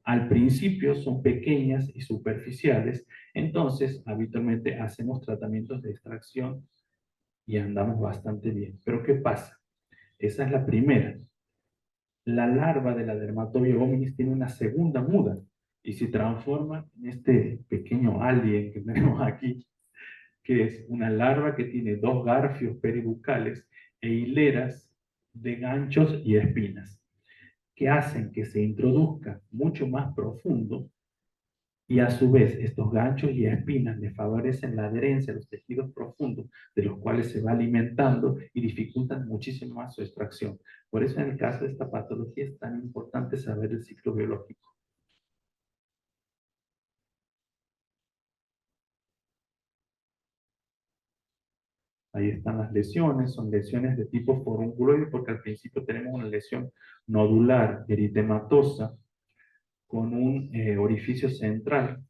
al principio son pequeñas y superficiales, entonces habitualmente hacemos tratamientos de extracción y andamos bastante bien. Pero ¿qué pasa? Esa es la primera. La larva de la Dermatobia hominis tiene una segunda muda y se transforma en este pequeño alien que tenemos aquí, que es una larva que tiene dos garfios peribucales e hileras de ganchos y espinas, que hacen que se introduzca mucho más profundo y a su vez estos ganchos y espinas le favorecen la adherencia a los tejidos profundos de los cuales se va alimentando y dificultan muchísimo más su extracción. Por eso en el caso de esta patología es tan importante saber el ciclo biológico. Ahí están las lesiones, son lesiones de tipo forunculoide porque al principio tenemos una lesión nodular eritematosa con un orificio central.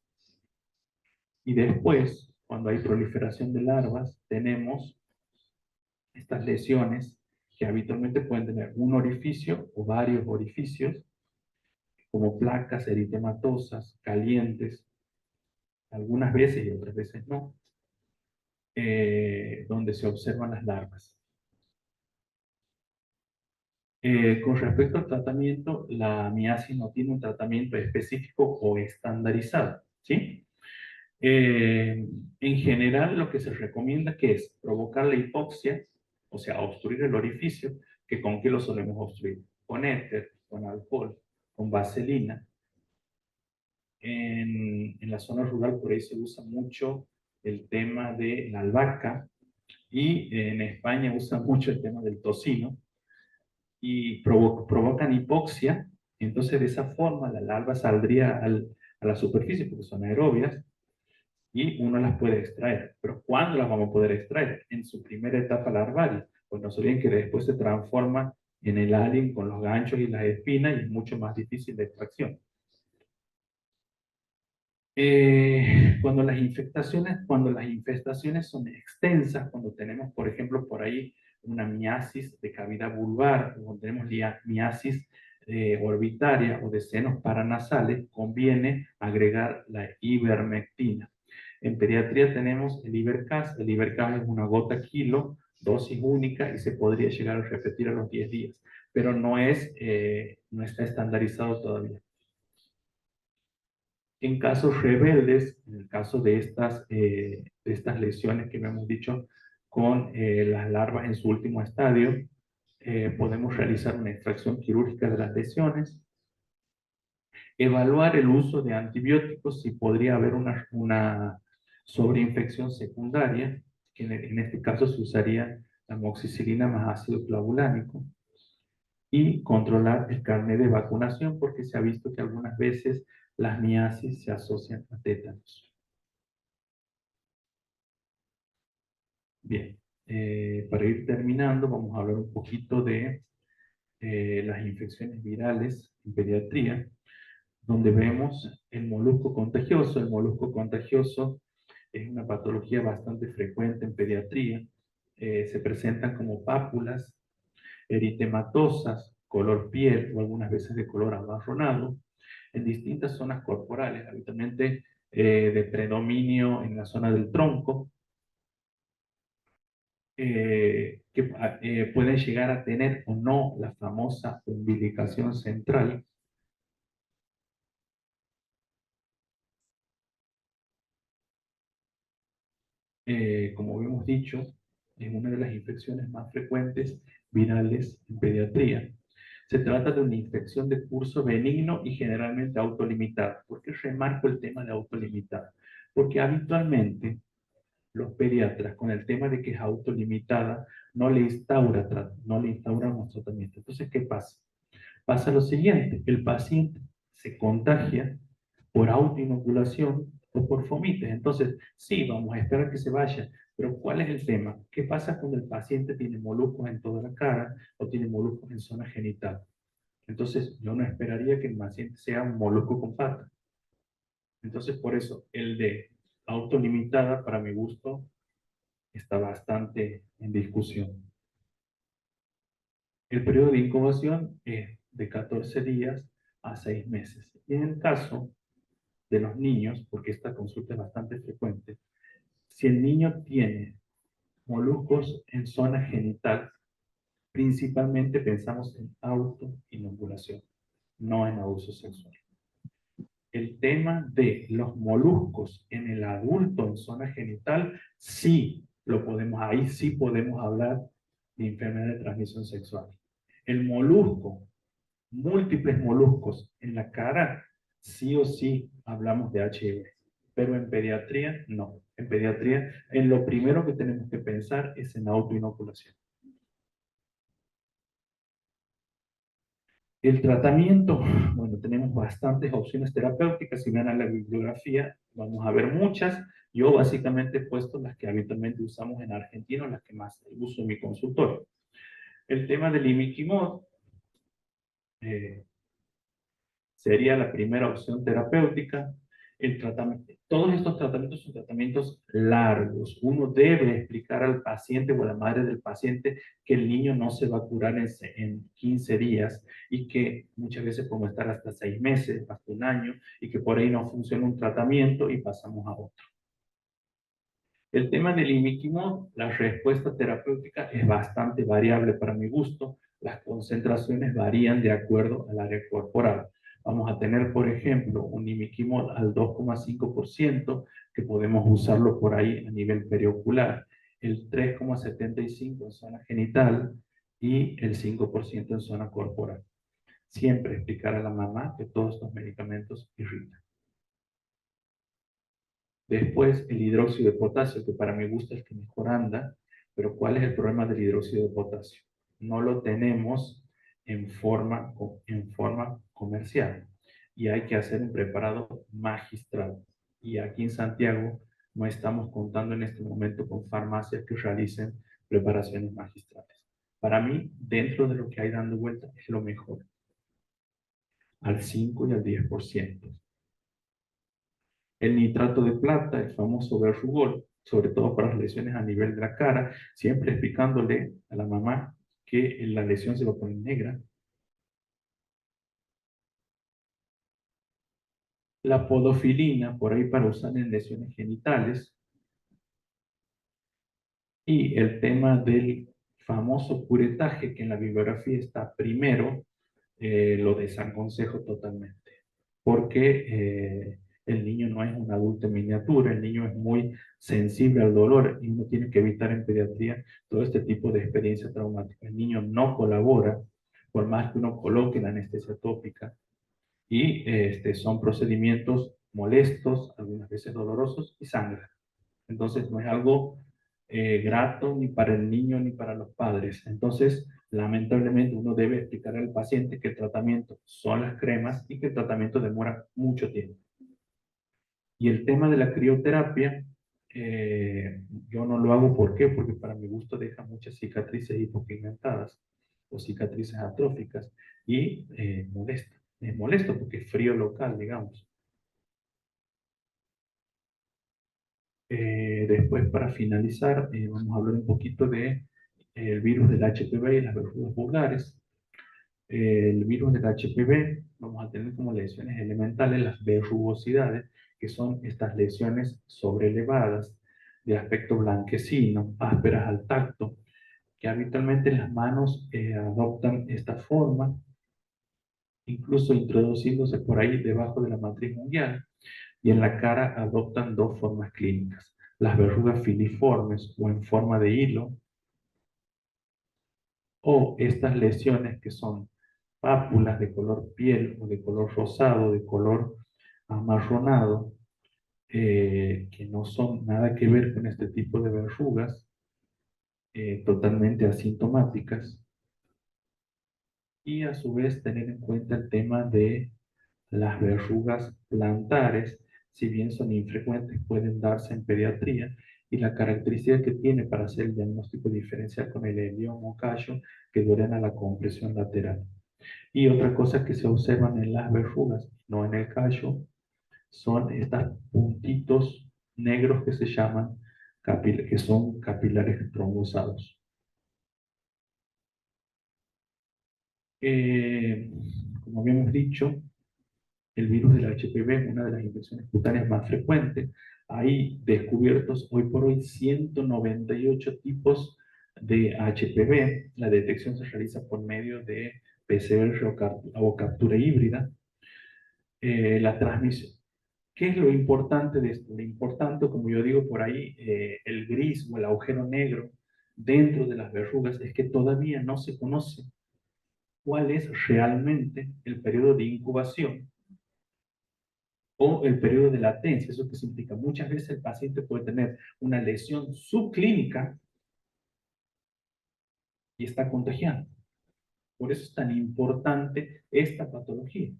Y después, cuando hay proliferación de larvas, tenemos estas lesiones que habitualmente pueden tener un orificio o varios orificios, como placas eritematosas, calientes, algunas veces y otras veces no, donde se observan las larvas. Con respecto al tratamiento, la miasis no tiene un tratamiento específico o estandarizado, ¿sí? En general, lo que se recomienda que es provocar la hipoxia, o sea, obstruir el orificio, que con qué lo solemos obstruir, con éter, con alcohol, con vaselina, En la zona rural por ahí se usa mucho el tema de la albahaca y en España usan mucho el tema del tocino y provocan hipoxia. Entonces de esa forma la larva saldría a la superficie porque son aerobias y uno las puede extraer. Pero ¿cuándo las vamos a poder extraer? En su primera etapa larvaria. Pues no se olviden que después se transforma en el alien con los ganchos y las espinas y es mucho más difícil de extracción. Cuando las infestaciones son extensas, cuando tenemos, por ejemplo, por ahí una miasis de cavidad vulvar, o tenemos miasis orbitaria o de senos paranasales, conviene agregar la ivermectina. En pediatría tenemos el Ibercas. El Ibercas es una gota kilo, dosis única y se podría llegar a repetir a los 10 días, pero no está estandarizado todavía. En casos rebeldes, en el caso de estas lesiones que me hemos dicho con las larvas en su último estadio, podemos realizar una extracción quirúrgica de las lesiones, evaluar el uso de antibióticos si podría haber una sobreinfección secundaria, que en este caso se usaría la amoxicilina más ácido clavulánico, y controlar el carnet de vacunación porque se ha visto que algunas veces las miasis se asocian a tétanos. Bien, para ir terminando, vamos a hablar un poquito de las infecciones virales en pediatría, donde vemos el molusco contagioso. El molusco contagioso es una patología bastante frecuente en pediatría. Se presentan como pápulas eritematosas, color piel o algunas veces de color amarronado en distintas zonas corporales, habitualmente de predominio en la zona del tronco, que pueden llegar a tener o no la famosa umbilicación central. Como hemos dicho, es una de las infecciones más frecuentes virales en pediatría. Se trata de una infección de curso benigno y generalmente autolimitada. ¿Por qué remarco el tema de autolimitada? Porque habitualmente los pediatras, con el tema de que es autolimitada, no le instauramos tratamiento. Entonces, ¿qué pasa? Pasa lo siguiente, el paciente se contagia por autoinoculación o por fomites. Entonces, sí, vamos a esperar que se vaya, pero ¿cuál es el tema? ¿Qué pasa cuando el paciente tiene moluscos en toda la cara o tiene moluscos en zona genital? Entonces, yo no esperaría que el paciente sea un molusco con patas. Entonces, por eso, el de autolimitada, para mi gusto, está bastante en discusión. El periodo de incubación es de 14 días a 6 meses. Y en el caso de los niños, porque esta consulta es bastante frecuente, si el niño tiene moluscos en zona genital, principalmente pensamos en autoinoculación, no en abuso sexual. El tema de los moluscos en el adulto en zona genital, ahí sí podemos hablar de enfermedad de transmisión sexual. El molusco, múltiples moluscos en la cara, sí o sí hablamos de HIV, pero en pediatría no. En pediatría, en lo primero que tenemos que pensar es en autoinoculación. El tratamiento, bueno, tenemos bastantes opciones terapéuticas. Si ven a la bibliografía, vamos a ver muchas. Yo básicamente he puesto las que habitualmente usamos en Argentina, las que más uso en mi consultorio. El tema del imiquimod sería la primera opción terapéutica. Todos estos tratamientos son tratamientos largos. Uno debe explicar al paciente o a la madre del paciente que el niño no se va a curar en 15 días y que muchas veces podemos estar hasta 6 meses, hasta un año, y que por ahí no funciona un tratamiento y pasamos a otro. El tema del imiquimod, la respuesta terapéutica es bastante variable para mi gusto. Las concentraciones varían de acuerdo al área corporal. Vamos a tener, por ejemplo, un imiquimod al 2,5%, que podemos usarlo por ahí a nivel periocular, el 3,75% en zona genital y el 5% en zona corporal. Siempre explicar a la mamá que todos estos medicamentos irritan. Después, el hidróxido de potasio, que para mi gusto es el que mejor anda, pero ¿cuál es el problema del hidróxido de potasio? No lo tenemos en forma comercial y hay que hacer un preparado magistral. Y aquí en Santiago no estamos contando en este momento con farmacias que realicen preparaciones magistrales. Para mí, dentro de lo que hay dando vuelta, es lo mejor, al 5 y al 10%. El nitrato de plata, el famoso verrugol, sobre todo para las lesiones a nivel de la cara, siempre explicándole a la mamá que la lesión se va a poner negra. La podofilina, por ahí para usar en lesiones genitales. Y el tema del famoso curetaje, que en la bibliografía está primero, lo desaconsejo totalmente. Porque el niño no es un adulto en miniatura, el niño es muy sensible al dolor y uno tiene que evitar en pediatría todo este tipo de experiencia traumática. El niño no colabora, por más que uno coloque la anestesia tópica, y son procedimientos molestos, algunas veces dolorosos y sangran. Entonces no es algo grato ni para el niño ni para los padres. Entonces, lamentablemente uno debe explicar al paciente que el tratamiento son las cremas y que el tratamiento demora mucho tiempo. Y el tema de la crioterapia, yo no lo hago, ¿por qué? Porque para mi gusto deja muchas cicatrices hipopigmentadas o cicatrices atróficas y molesta. Es molesto porque es frío local, digamos. Después, para finalizar, vamos a hablar un poquito de el virus del HPV y las verrugas vulgares. El virus del HPV, vamos a tener como lesiones elementales las verrugosidades, que son estas lesiones sobrelevadas, de aspecto blanquecino, ásperas al tacto, que habitualmente en las manos adoptan esta forma, incluso introduciéndose por ahí debajo de la matriz mundial, y en la cara adoptan dos formas clínicas, las verrugas filiformes o en forma de hilo, o estas lesiones que son pápulas de color piel o de color rosado, de color amarronado, que no son nada que ver con este tipo de verrugas, totalmente asintomáticas, y a su vez tener en cuenta el tema de las verrugas plantares, si bien son infrecuentes, pueden darse en pediatría, y la característica que tiene para hacer el diagnóstico diferencial con el helioma o callo, que duelen a la compresión lateral. Y otra cosa que se observan en las verrugas, no en el callo, son estos puntitos negros que se llaman que son capilares trombosados. Eh, Como habíamos dicho, el virus del HPV es una de las infecciones cutáneas más frecuentes. Hay descubiertos hoy por hoy 198 tipos de HPV. La detección se realiza por medio de PCR o captura híbrida. La transmisión. ¿Qué es lo importante de esto? Lo importante, como yo digo por ahí, el gris o el agujero negro dentro de las verrugas es que todavía no se conoce cuál es realmente el periodo de incubación o el periodo de latencia. ¿Eso qué significa? Muchas veces el paciente puede tener una lesión subclínica y está contagiando. Por eso es tan importante esta patología.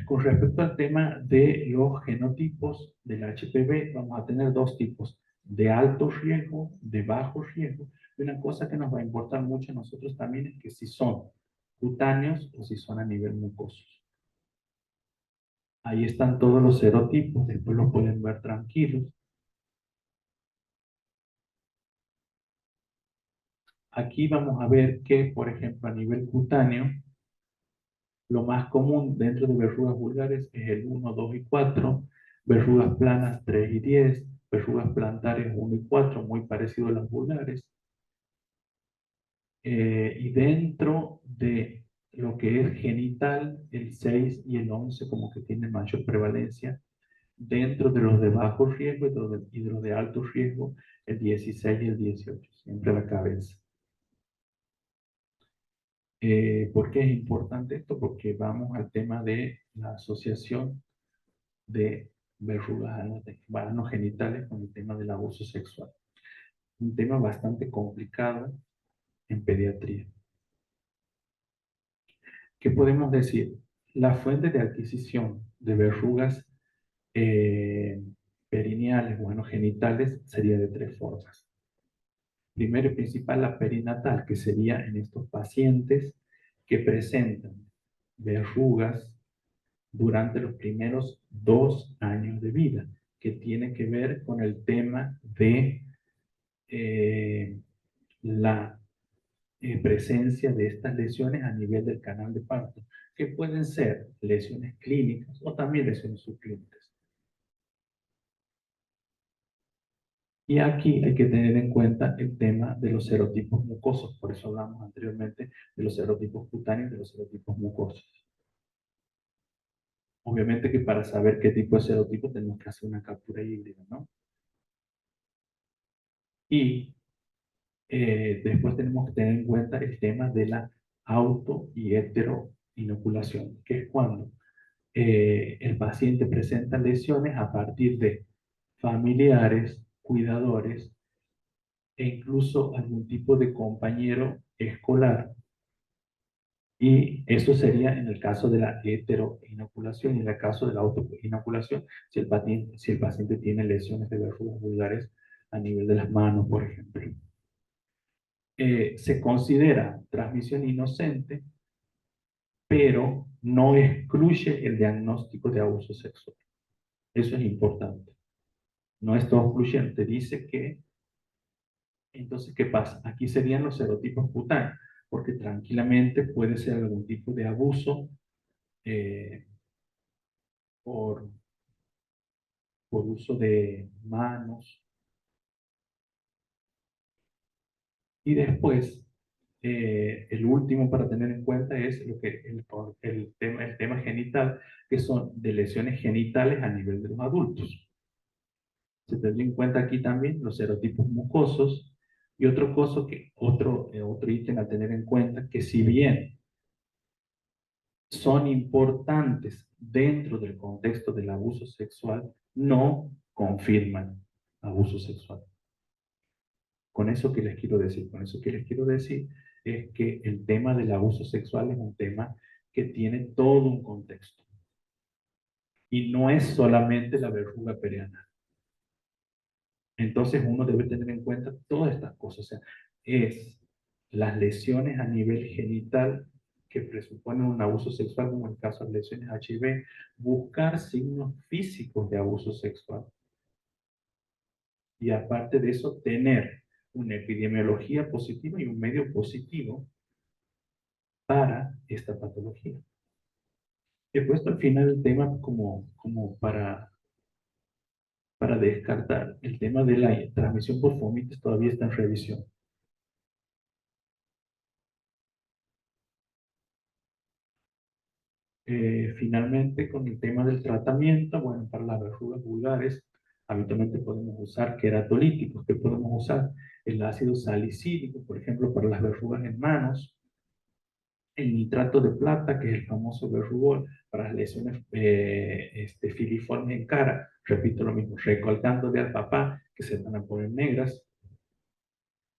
Con respecto al tema de los genotipos del HPV, vamos a tener dos tipos, de alto riesgo, de bajo riesgo. Y una cosa que nos va a importar mucho a nosotros también es que si son cutáneos o si son a nivel mucoso. Ahí están todos los serotipos, después lo pueden ver tranquilos. Aquí vamos a ver que, por ejemplo, a nivel cutáneo, lo más común dentro de verrugas vulgares es el 1, 2 y 4, verrugas planas 3 y 10, verrugas plantares 1 y 4, muy parecido a las vulgares. Y dentro de lo que es genital, el 6 y el 11 como que tienen mayor prevalencia. Dentro de los de bajo riesgo y de los de alto riesgo, el 16 y el 18, siempre a la cabeza. ¿Por qué es importante esto? Porque vamos al tema de la asociación de verrugas genitales con el tema del abuso sexual. Un tema bastante complicado en pediatría. ¿Qué podemos decir? La fuente de adquisición de verrugas eh, perineales o genitales sería de tres formas. Primero y principal, la perinatal, que sería en estos pacientes que presentan verrugas durante los primeros 2 años de vida, que tiene que ver con el tema de la presencia de estas lesiones a nivel del canal de parto, que pueden ser lesiones clínicas o también lesiones subclínicas. Y aquí hay que tener en cuenta el tema de los serotipos mucosos, por eso hablamos anteriormente de los serotipos cutáneos y de los serotipos mucosos. Obviamente que para saber qué tipo de serotipo tenemos que hacer una captura híbrida, ¿no? Y después tenemos que tener en cuenta el tema de la auto y heteroinoculación, que es cuando el paciente presenta lesiones a partir de familiares, cuidadores e incluso algún tipo de compañero escolar. Y eso sería en el caso de la heteroinoculación y en el caso de la autoinoculación, si el paciente tiene lesiones de verrugas vulgares a nivel de las manos, por ejemplo. Se considera transmisión inocente, pero no excluye el diagnóstico de abuso sexual. Eso es importante. No es todo excluyente. Dice que, entonces, ¿qué pasa? Aquí serían los serotipos cutáneos, porque tranquilamente puede ser algún tipo de abuso eh, por, por uso de manos. Y después, el último para tener en cuenta es lo que el tema genital, que son de lesiones genitales a nivel de los adultos. Se tendría en cuenta aquí también los serotipos mucosos y otro ítem a tener en cuenta, que si bien son importantes dentro del contexto del abuso sexual, no confirman abuso sexual. Con eso que les quiero decir, con eso que les quiero decir es que el tema del abuso sexual es un tema que tiene todo un contexto y no es solamente la verruga perianal. Entonces uno debe tener en cuenta todas estas cosas. O sea, es las lesiones a nivel genital que presuponen un abuso sexual, como en el caso de lesiones HIV, buscar signos físicos de abuso sexual. Y aparte de eso, tener una epidemiología positiva y un medio positivo para esta patología. He puesto al final el tema como para descartar. El tema de la transmisión por fomites todavía está en revisión. Finalmente, con el tema del tratamiento, bueno, para las verrugas vulgares, habitualmente podemos usar queratolíticos, que podemos usar el ácido salicílico, por ejemplo, para las verrugas en manos, el nitrato de plata, que es el famoso verrugol, para las lesiones filiformes en cara, repito lo mismo, recalcando de al papá, que se van a poner negras,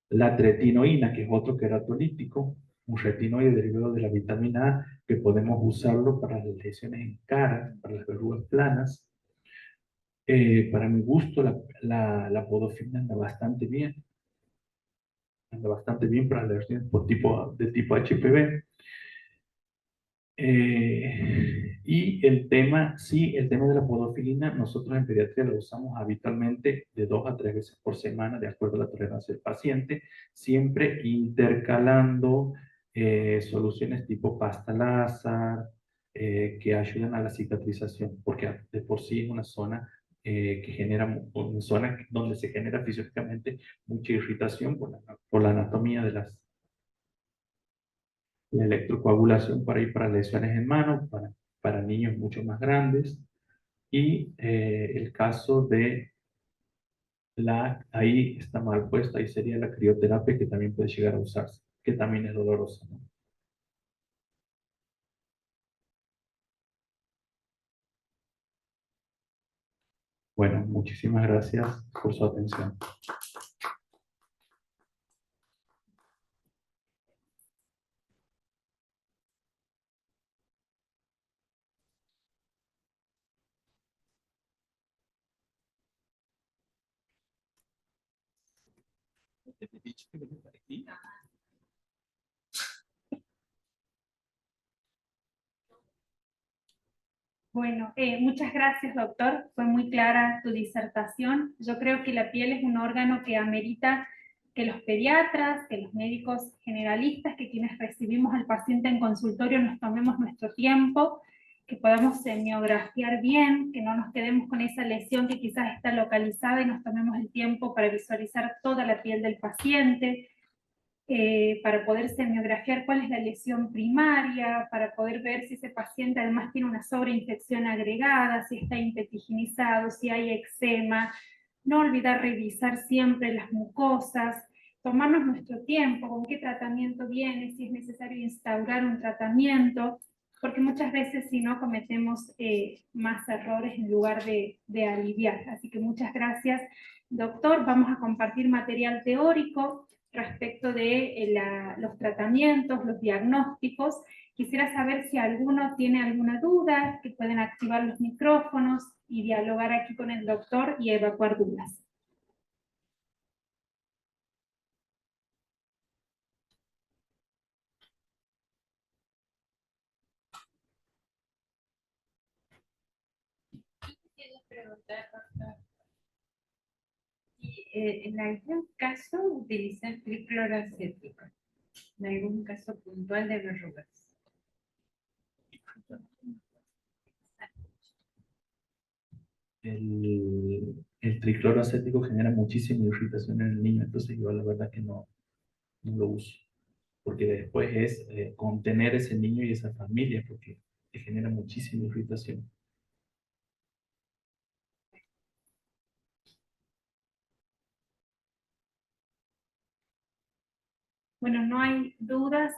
la tretinoína, que es otro queratolítico, un retinoide derivado de la vitamina A, que podemos usarlo para las lesiones en cara, para las verrugas planas. Para mi gusto, la podofilina anda bastante bien para las lesiones de tipo HPV. Y el tema, sí, el tema de la podofilina, nosotros en pediatría lo usamos habitualmente de 2 a 3 veces por semana, de acuerdo a la tolerancia del paciente, siempre intercalando soluciones tipo pasta Lázar, que ayudan a la cicatrización, porque de por sí es una zona que genera, una zona donde se genera fisiológicamente mucha irritación por la anatomía de la electrocoagulación para ir para lesiones en manos, para niños mucho más grandes, y el caso de ahí está mal puesto, ahí sería la crioterapia que también puede llegar a usarse, que también es dolorosa, ¿no? Bueno, muchísimas gracias por su atención.
Bueno, muchas gracias, doctor. Fue muy clara tu disertación. Yo creo que la piel es un órgano que amerita que los pediatras, que los médicos generalistas, que quienes recibimos al paciente en consultorio nos tomemos nuestro tiempo, que podamos semiografiar bien, que no nos quedemos con esa lesión que quizás está localizada y nos tomemos el tiempo para visualizar toda la piel del paciente, para poder semiografiar cuál es la lesión primaria, para poder ver si ese paciente además tiene una sobreinfección agregada, si está impetiginizado, si hay eczema. No olvidar revisar siempre las mucosas, tomarnos nuestro tiempo, con qué tratamiento viene, si es necesario instaurar un tratamiento, porque muchas veces si no cometemos más errores en lugar de aliviar. Así que muchas gracias, doctor. Vamos a compartir material teórico respecto de los tratamientos, los diagnósticos. Quisiera saber si alguno tiene alguna duda, que pueden activar los micrófonos y dialogar aquí con el doctor y evacuar dudas.
Quiero preguntar, doctor, si en algún caso utilizan tricloroacético, en algún caso puntual de verrugas.
El tricloroacético genera muchísima irritación en el niño, entonces yo la verdad que no lo uso, porque después es contener ese niño y esa familia, porque te genera muchísima irritación.
Bueno, no hay dudas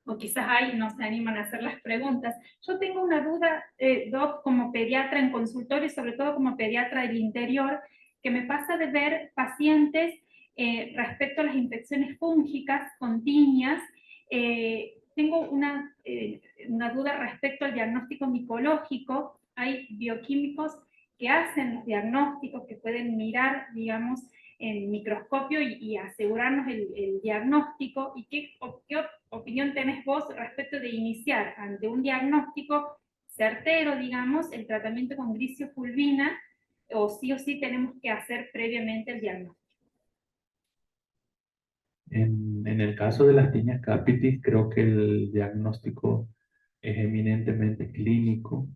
o quizás hay, no se animan a hacer las preguntas. Yo tengo una duda, Doc, como pediatra en consultorio y sobre todo como pediatra del interior, que me pasa de ver pacientes respecto a las infecciones fúngicas con tiñas. Tengo una duda respecto al diagnóstico micológico. Hay bioquímicos que hacen los diagnósticos, que pueden mirar, digamos, en microscopio y asegurarnos el diagnóstico. ¿Y qué opinión tenés vos respecto de iniciar ante un diagnóstico certero, digamos, el tratamiento con grisofulvina, o sí tenemos que hacer previamente el diagnóstico?
En el caso de las tiñas capitis, creo que el diagnóstico es eminentemente clínico.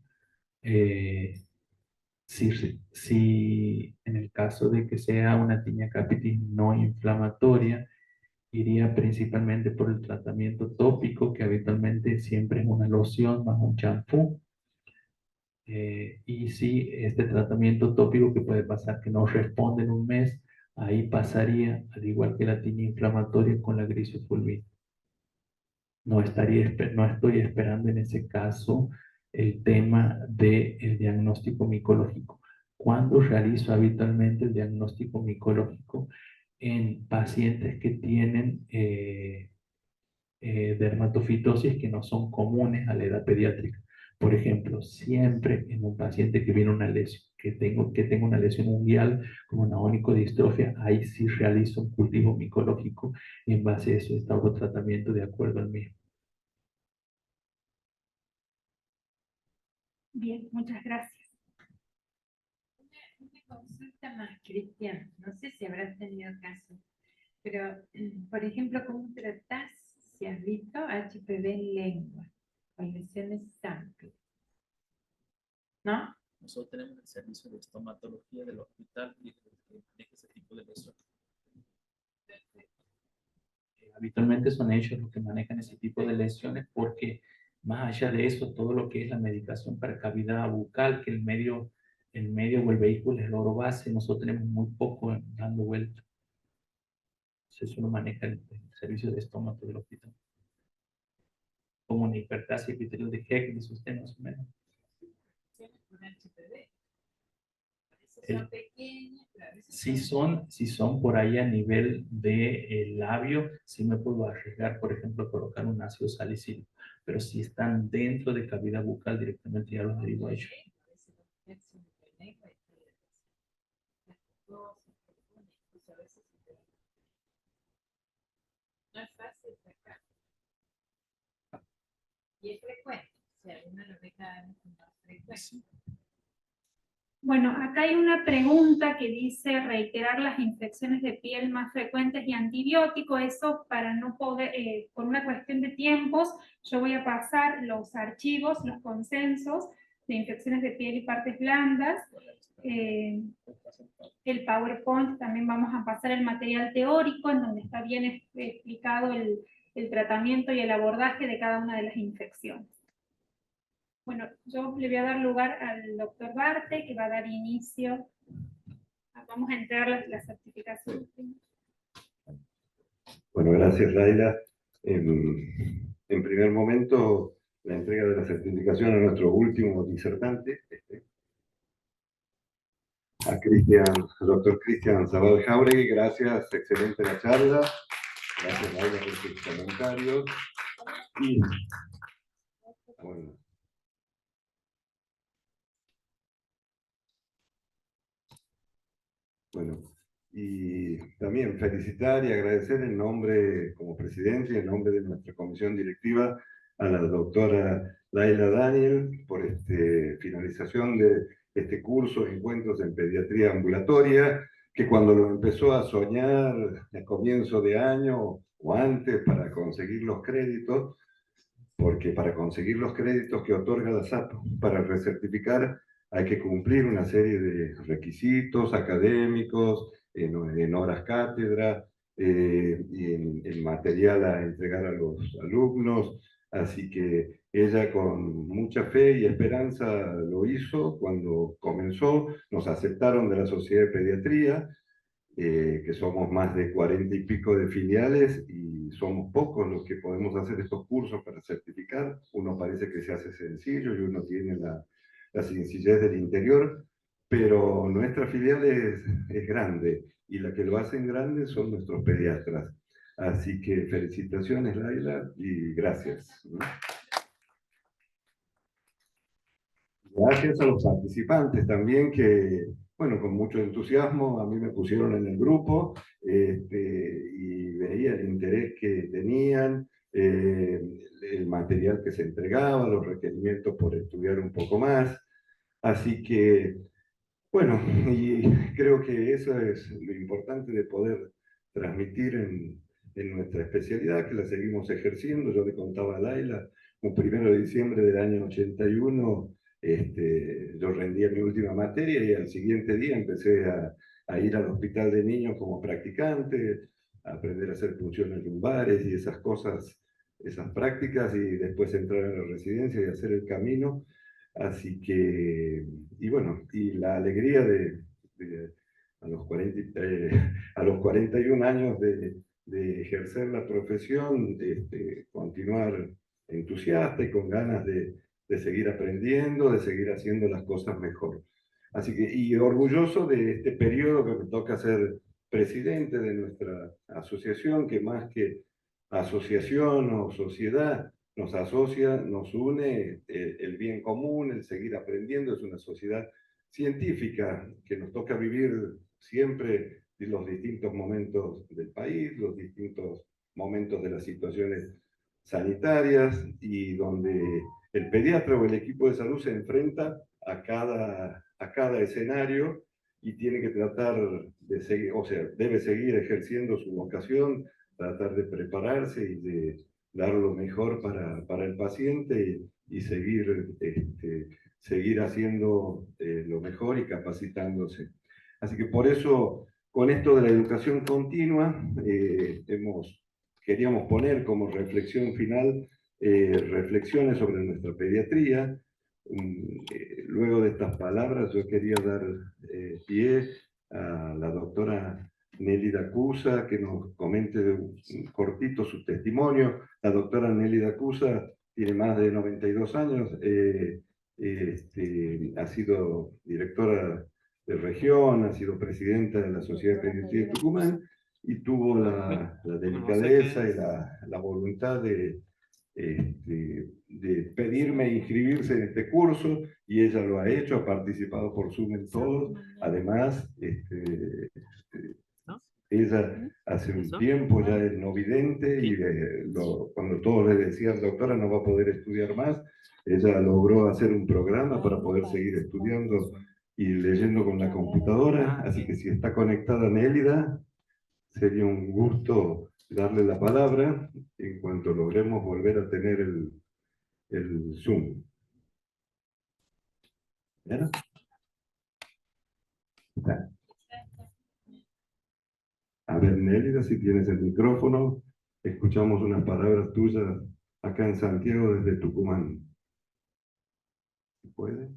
Si en el caso de que sea una tiña capitis no inflamatoria, iría principalmente por el tratamiento tópico, que habitualmente siempre es una loción más un champú. Y si este tratamiento tópico que puede pasar que no responde en un mes, ahí pasaría, al igual que la tiña inflamatoria, con la grisofulvina. No estoy esperando en ese caso el tema del diagnóstico micológico. Cuando realizo habitualmente el diagnóstico micológico en pacientes que tienen dermatofitosis que no son comunes a la edad pediátrica. Por ejemplo, siempre en un paciente que viene una lesión, que tengo una lesión unguial como una onicodistrofia, ahí sí realizo un cultivo micológico y en base a eso instauro tratamiento de acuerdo al mismo.
Bien, muchas gracias.
Una consulta más, Cristian, no sé si habrás tenido caso, pero, por ejemplo, ¿cómo tratás, si has visto, HPV en lengua, con lesiones amplias? ¿No?
Nosotros tenemos el servicio de estomatología del hospital y de ese tipo de lesiones.
Habitualmente son ellos los que manejan ese tipo de lesiones porque más allá de eso, todo lo que es la medicación para cavidad bucal, que el medio o el vehículo es el oro base, nosotros tenemos muy poco dando vuelta. Eso lo maneja el servicio de estómago del hospital. Como una hiperplasia epitelial de Heck, de usted más o menos.
Con HPV. son
El-
pequeñas, pero a veces
si son por ahí a nivel de labio, sí me puedo arriesgar, por ejemplo, a colocar un ácido salicílico. Pero si están dentro de cavidad bucal, directamente ya los derivo a ellos.
a veces los infecciones de lengua y todo eso. Las cosas, incluso a veces se te- no es fácil sacar. Y es frecuente, o sea, uno lo ve cada vez más frecuente.
Bueno, acá hay una pregunta que dice reiterar las infecciones de piel más frecuentes y antibiótico. Eso para no poder, por una cuestión de tiempos, yo voy a pasar los archivos, los consensos de infecciones de piel y partes blandas. El PowerPoint, también vamos a pasar el material teórico en donde está bien explicado el tratamiento y el abordaje de cada una de las infecciones. Bueno, yo le voy a dar lugar al doctor Barte, que va a dar inicio. Vamos a entrar la certificación.
Bueno, gracias, Laila. En primer momento, la entrega de la certificación a nuestro último disertante, al doctor Cristian Zabal Jauregui. Gracias, excelente la charla. Gracias, Laila, por sus comentarios. Y, bueno, Bueno, y también felicitar y agradecer en nombre, como presidente y en nombre de nuestra comisión directiva, a la doctora Laila Daniel por finalización de este curso de encuentros en pediatría ambulatoria, que cuando lo empezó a soñar a comienzo de año o antes para conseguir los créditos, porque para conseguir los créditos que otorga la SAP para recertificar hay que cumplir una serie de requisitos académicos, en horas cátedra, y en material a entregar a los alumnos. Así que ella con mucha fe y esperanza lo hizo cuando comenzó. Nos aceptaron de la Sociedad de Pediatría, que somos más de 40 y pico de filiales y somos pocos los que podemos hacer estos cursos para certificar. Uno parece que se hace sencillo y uno tiene la sencillez del interior, pero nuestra filial es grande y la que lo hacen grande son nuestros pediatras. Así que felicitaciones, Laila, y gracias. Gracias a los participantes también que, bueno, con mucho entusiasmo a mí me pusieron en el grupo, y veía el interés que tenían, el material que se entregaba, los requerimientos por estudiar un poco más. Así que, bueno, y creo que eso es lo importante de poder transmitir en nuestra especialidad, que la seguimos ejerciendo. Yo le contaba a Laila, un 1 de diciembre del año 81, yo rendía mi última materia y al siguiente día empecé a ir al hospital de niños como practicante, a aprender a hacer punciones lumbares y esas cosas, esas prácticas, y después entrar a la residencia y hacer el camino. Así que, y bueno, y la alegría de a los 40, a los 41 años de ejercer la profesión, continuar entusiasta y con ganas de seguir aprendiendo, de seguir haciendo las cosas mejor. Así que, y orgulloso de este periodo que me toca ser presidente de nuestra asociación, que más que asociación o sociedad, nos asocia, nos une el bien común, el seguir aprendiendo. Es una sociedad científica que nos toca vivir siempre los distintos momentos del país, los distintos momentos de las situaciones sanitarias, y donde el pediatra o el equipo de salud se enfrenta a cada escenario y tiene que tratar de seguir, o sea, debe seguir ejerciendo su vocación, tratar de prepararse y de dar lo mejor para el paciente y seguir haciendo lo mejor y capacitándose. Así que por eso, con esto de la educación continua, queríamos poner como reflexión final reflexiones sobre nuestra pediatría. Luego de estas palabras, yo quería dar pie a la doctora Nelly Dacusa, que nos comente un cortito su testimonio. La doctora Nelly Dacusa tiene más de 92 años, ha sido directora región, ha sido presidenta de la Sociedad de Pediatría de Tucumán y tuvo la delicadeza y la voluntad de pedirme inscribirse en este curso, y ella lo ha hecho, ha participado por Zoom en todos. Además, ella hace un tiempo ya es no vidente y cuando todos le decían, doctora, no va a poder estudiar más, ella logró hacer un programa para poder seguir estudiando y leyendo con la computadora. Así que si está conectada Nélida, sería un gusto darle la palabra en cuanto logremos volver a tener el Zoom. ¿Bien? A ver, Nélida, si tienes el micrófono, escuchamos unas palabras tuyas acá en Santiago desde Tucumán. ¿Se puede?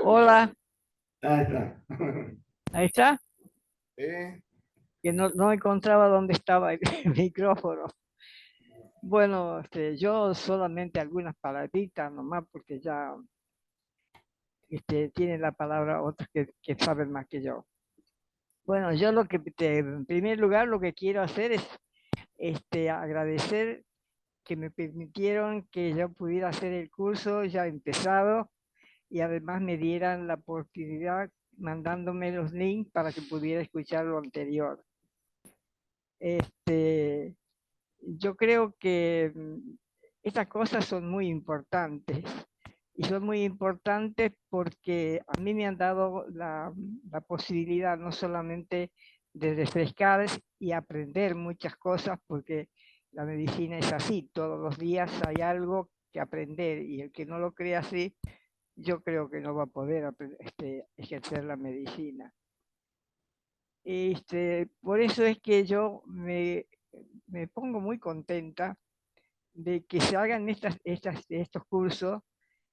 Hola,
Ahí está.
ahí está,
¿Eh?
que no encontraba dónde estaba el micrófono. Bueno, yo solamente algunas palabritas nomás, porque ya tienen la palabra otros que saben más que yo. Bueno, yo en primer lugar lo que quiero hacer es agradecer que me permitieron que yo pudiera hacer el curso ya empezado, y además me dieran la oportunidad mandándome los links para que pudiera escuchar lo anterior. Yo creo que estas cosas son muy importantes, y son muy importantes porque a mí me han dado la posibilidad no solamente de refrescar y aprender muchas cosas, porque la medicina es así, todos los días hay algo que aprender, y el que no lo cree así, yo creo que no va a poder ejercer la medicina. Por eso es que yo me pongo muy contenta de que se hagan estos cursos,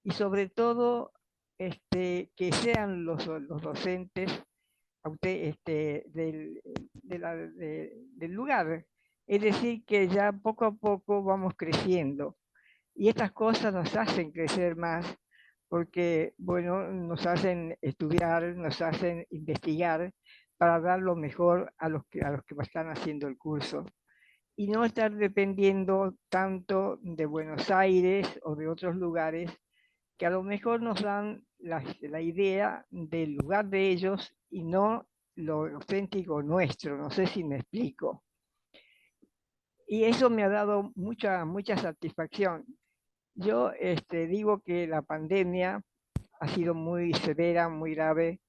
y sobre todo que sean los docentes del lugar. Es decir, que ya poco a poco vamos creciendo, y estas cosas nos hacen crecer más, porque, bueno, nos hacen estudiar, nos hacen investigar para dar lo mejor a los que están haciendo el curso, y no estar dependiendo tanto de Buenos Aires o de otros lugares que a lo mejor nos dan la idea del lugar de ellos y no lo auténtico nuestro. No sé si me explico. Y eso me ha dado mucha satisfacción. Yo digo que la pandemia ha sido muy severa, muy grave,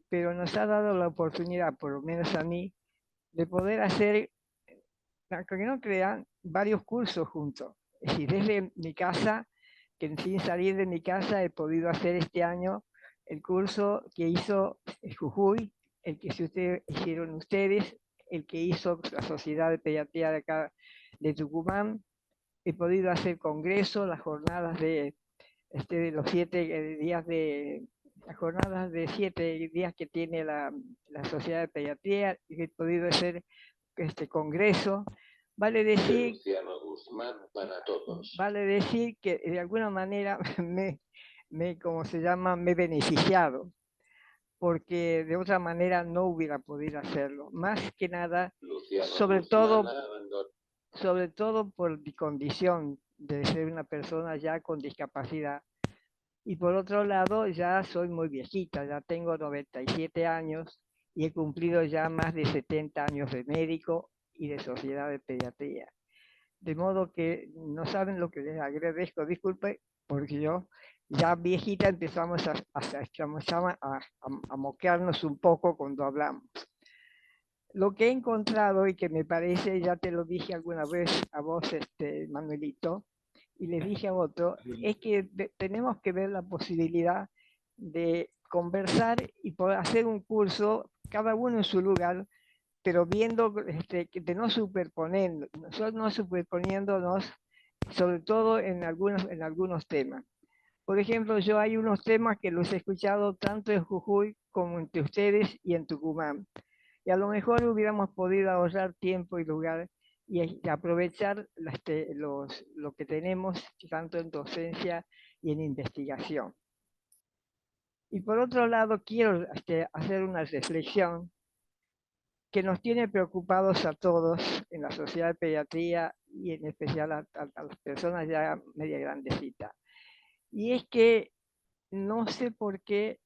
pero nos ha dado la oportunidad, por lo menos a mí, de poder hacer, aunque no crean, varios cursos juntos. Es decir, desde mi casa, que sin salir de mi casa he podido hacer este año el curso que hizo Jujuy, el que hicieron ustedes, el que hizo la Sociedad de Pediatría de acá de Tucumán. He podido hacer congresos, las jornadas de los 7 días las jornadas de 7 días que tiene la Sociedad de Pediatría, y he podido hacer congreso. Vale decir que de alguna manera me he beneficiado, porque de otra manera no hubiera podido hacerlo. Más que nada, sobre todo por mi condición de ser una persona ya con discapacidad. Y por otro lado, ya soy muy viejita, ya tengo 97 años y he cumplido ya más de 70 años de médico y de sociedad de pediatría. De modo que no saben lo que les agradezco. Disculpe, porque yo ya viejita empezamos a moquearnos un poco cuando hablamos. Lo que he encontrado, y que me parece, ya te lo dije alguna vez a vos, Manuelito, y le dije a otro, es que tenemos que ver la posibilidad de conversar y poder hacer un curso, cada uno en su lugar, pero viendo, de no superponiéndonos, sobre todo en algunos temas. Por ejemplo, yo hay unos temas que los he escuchado tanto en Jujuy como entre ustedes y en Tucumán. Y a lo mejor hubiéramos podido ahorrar tiempo y lugar y aprovechar lo que tenemos tanto en docencia y en investigación. Y por otro lado, quiero hacer una reflexión que nos tiene preocupados a todos en la Sociedad de Pediatría y en especial a las personas ya media grandecitas. Y es que no sé por qué,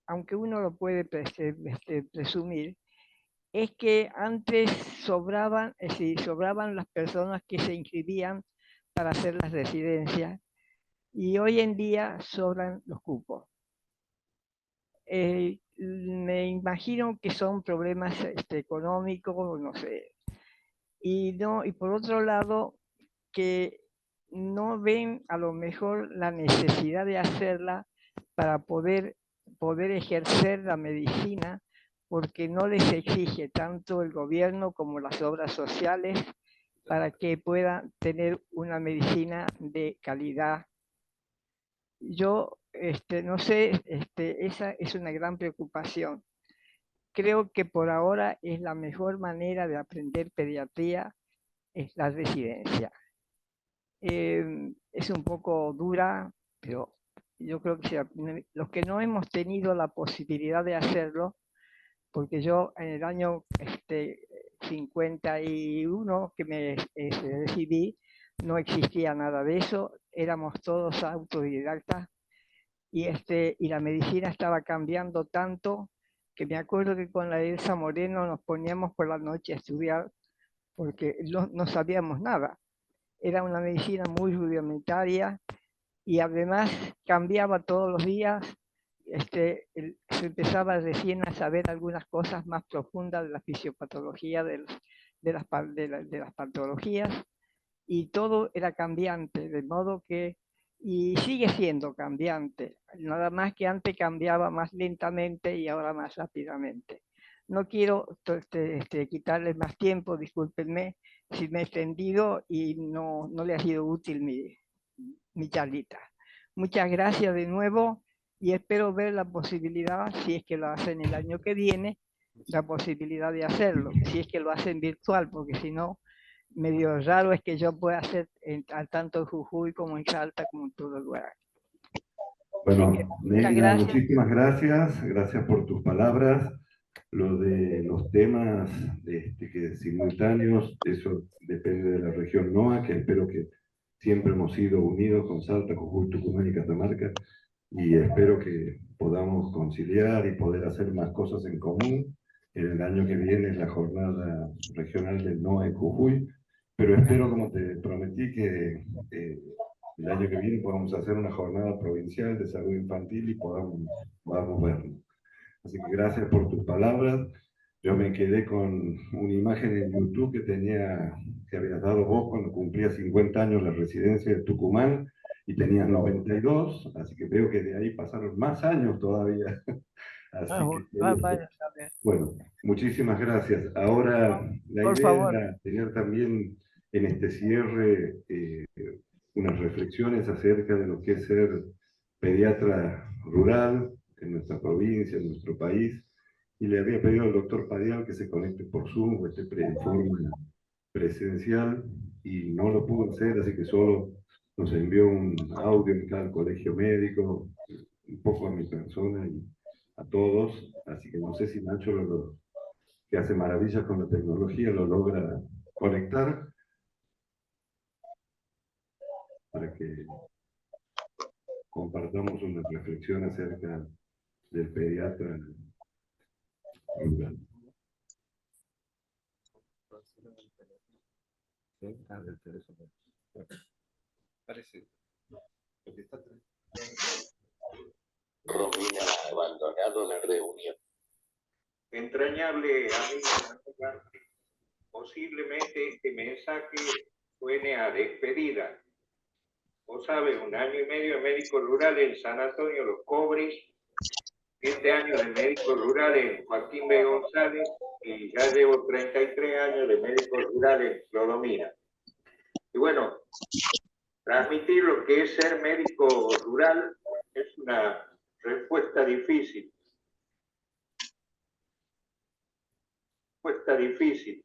aunque uno lo puede presumir, es que antes sobraban, es decir, sobraban las personas que se inscribían para hacer las residencias y hoy en día sobran los cupos. Me imagino que son problemas económicos, no sé. Y por otro lado, que no ven a lo mejor la necesidad de hacerla para poder ejercer la medicina, porque no les exige tanto el gobierno como las obras sociales para que puedan tener una medicina de calidad. Yo no sé, esa es una gran preocupación. Creo que por ahora es la mejor manera de aprender pediatría, es la residencia. Es un poco dura, pero yo creo que los que no hemos tenido la posibilidad de hacerlo, porque yo en el año 51 que me recibí, no existía nada de eso, éramos todos autodidactas y la medicina estaba cambiando tanto que me acuerdo que con la Elsa Moreno nos poníamos por la noche a estudiar porque no sabíamos nada. Era una medicina muy rudimentaria y además cambiaba todos los días. Se empezaba recién a saber algunas cosas más profundas de la fisiopatología, de las patologías, y todo era cambiante, de modo que, y sigue siendo cambiante, nada más que antes cambiaba más lentamente y ahora más rápidamente. No quiero quitarles más tiempo, discúlpenme si me he extendido y no le ha sido útil mi charlita. Muchas gracias de nuevo y espero ver la posibilidad, si es que lo hacen el año que viene, la posibilidad de hacerlo, si es que lo hacen virtual, porque si no, medio raro es que yo pueda hacer tanto en Jujuy como en Salta, como en todo lugar.
Bueno,
muchas
Nelia,
gracias.
muchísimas gracias por tus palabras. Lo de los temas que simultáneos, eso depende de la región NOA, que espero que siempre hemos sido unidos con Salta, Jujuy, Tucumán y Catamarca, y espero que podamos conciliar y poder hacer más cosas en común. El año que viene es la jornada regional del NOA en Jujuy, pero espero, como te prometí, que el año que viene podamos hacer una jornada provincial de salud infantil y podamos vernos. Así que gracias por tus palabras. Yo me quedé con una imagen en YouTube que habías dado vos cuando cumplías 50 años la residencia de Tucumán y tenías 92, así que veo que de ahí pasaron más años todavía. Así que, bueno, muchísimas gracias. Ahora, la
por
idea
favor,
era tener también en este cierre unas reflexiones acerca de lo que es ser pediatra rural en nuestra provincia, en nuestro país, y le había pedido al doctor Padial que se conecte por Zoom o esté en forma presencial, y no lo pudo hacer, así que solo nos envió un audio en cada colegio médico, un poco a mi persona y a todos, así que no sé si Nacho, que hace maravillas con la tecnología, lo logra conectar para que compartamos una reflexión acerca del pediatra rural. Parece.
Romina ha abandonado la reunión. Entrañable amiga, posiblemente este mensaje suene a despedida. Vos sabes, 1 año y medio de médico rural en San Antonio Los Cobres, 7 años de médico rural en Joaquín B. González y ya llevo 33 años de médico rural en Clodomira. Y bueno, transmitir lo que es ser médico rural Es una respuesta difícil. Respuesta difícil.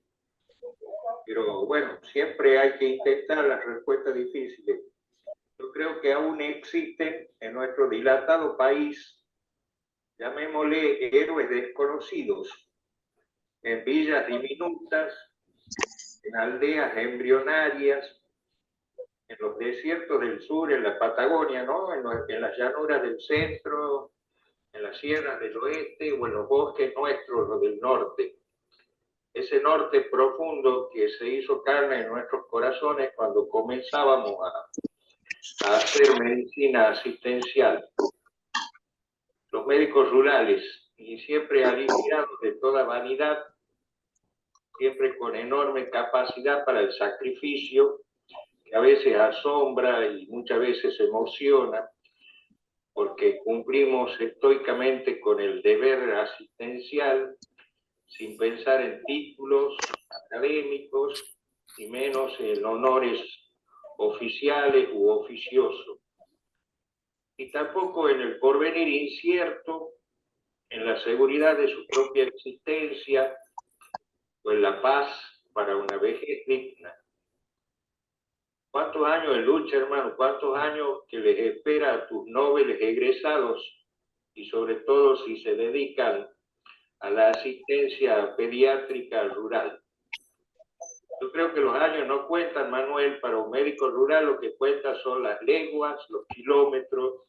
Pero bueno, siempre hay que intentar las respuestas difíciles. Yo creo que aún existen en nuestro dilatado país, llamémosle héroes desconocidos, en villas diminutas, en aldeas embrionarias, en los desiertos del sur, en la Patagonia, ¿no? En las llanuras del centro, en las sierras del oeste o en los bosques nuestros, los del norte. Ese norte profundo que se hizo carne en nuestros corazones cuando comenzábamos a hacer medicina asistencial. Los médicos rurales, y siempre aliviados de toda vanidad, siempre con enorme capacidad para el sacrificio, que a veces asombra y muchas veces emociona, porque cumplimos estoicamente con el deber asistencial, sin pensar en títulos académicos, y menos en honores oficiales u oficiosos. Y tampoco en el porvenir incierto, en la seguridad de su propia existencia, o en la paz para una vejez digna. ¿Cuántos años de lucha, hermano? ¿Cuántos años que les espera a tus nobles egresados? Y sobre todo si se dedican a la asistencia pediátrica rural. Yo creo que los años no cuentan, Manuel, para un médico rural lo que cuenta son las leguas, los kilómetros,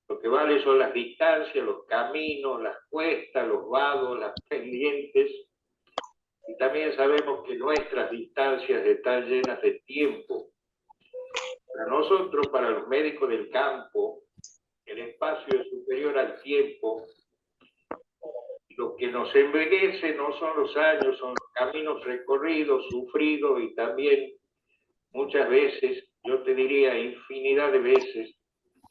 lo que vale son las distancias, los caminos, las cuestas, los vados, las pendientes. Y también sabemos que nuestras distancias están llenas de tiempo. Para nosotros, para los médicos del campo, el espacio es superior al tiempo. Lo que nos envejece no son los años, son los caminos recorridos, sufridos y también muchas veces, yo te diría infinidad de veces,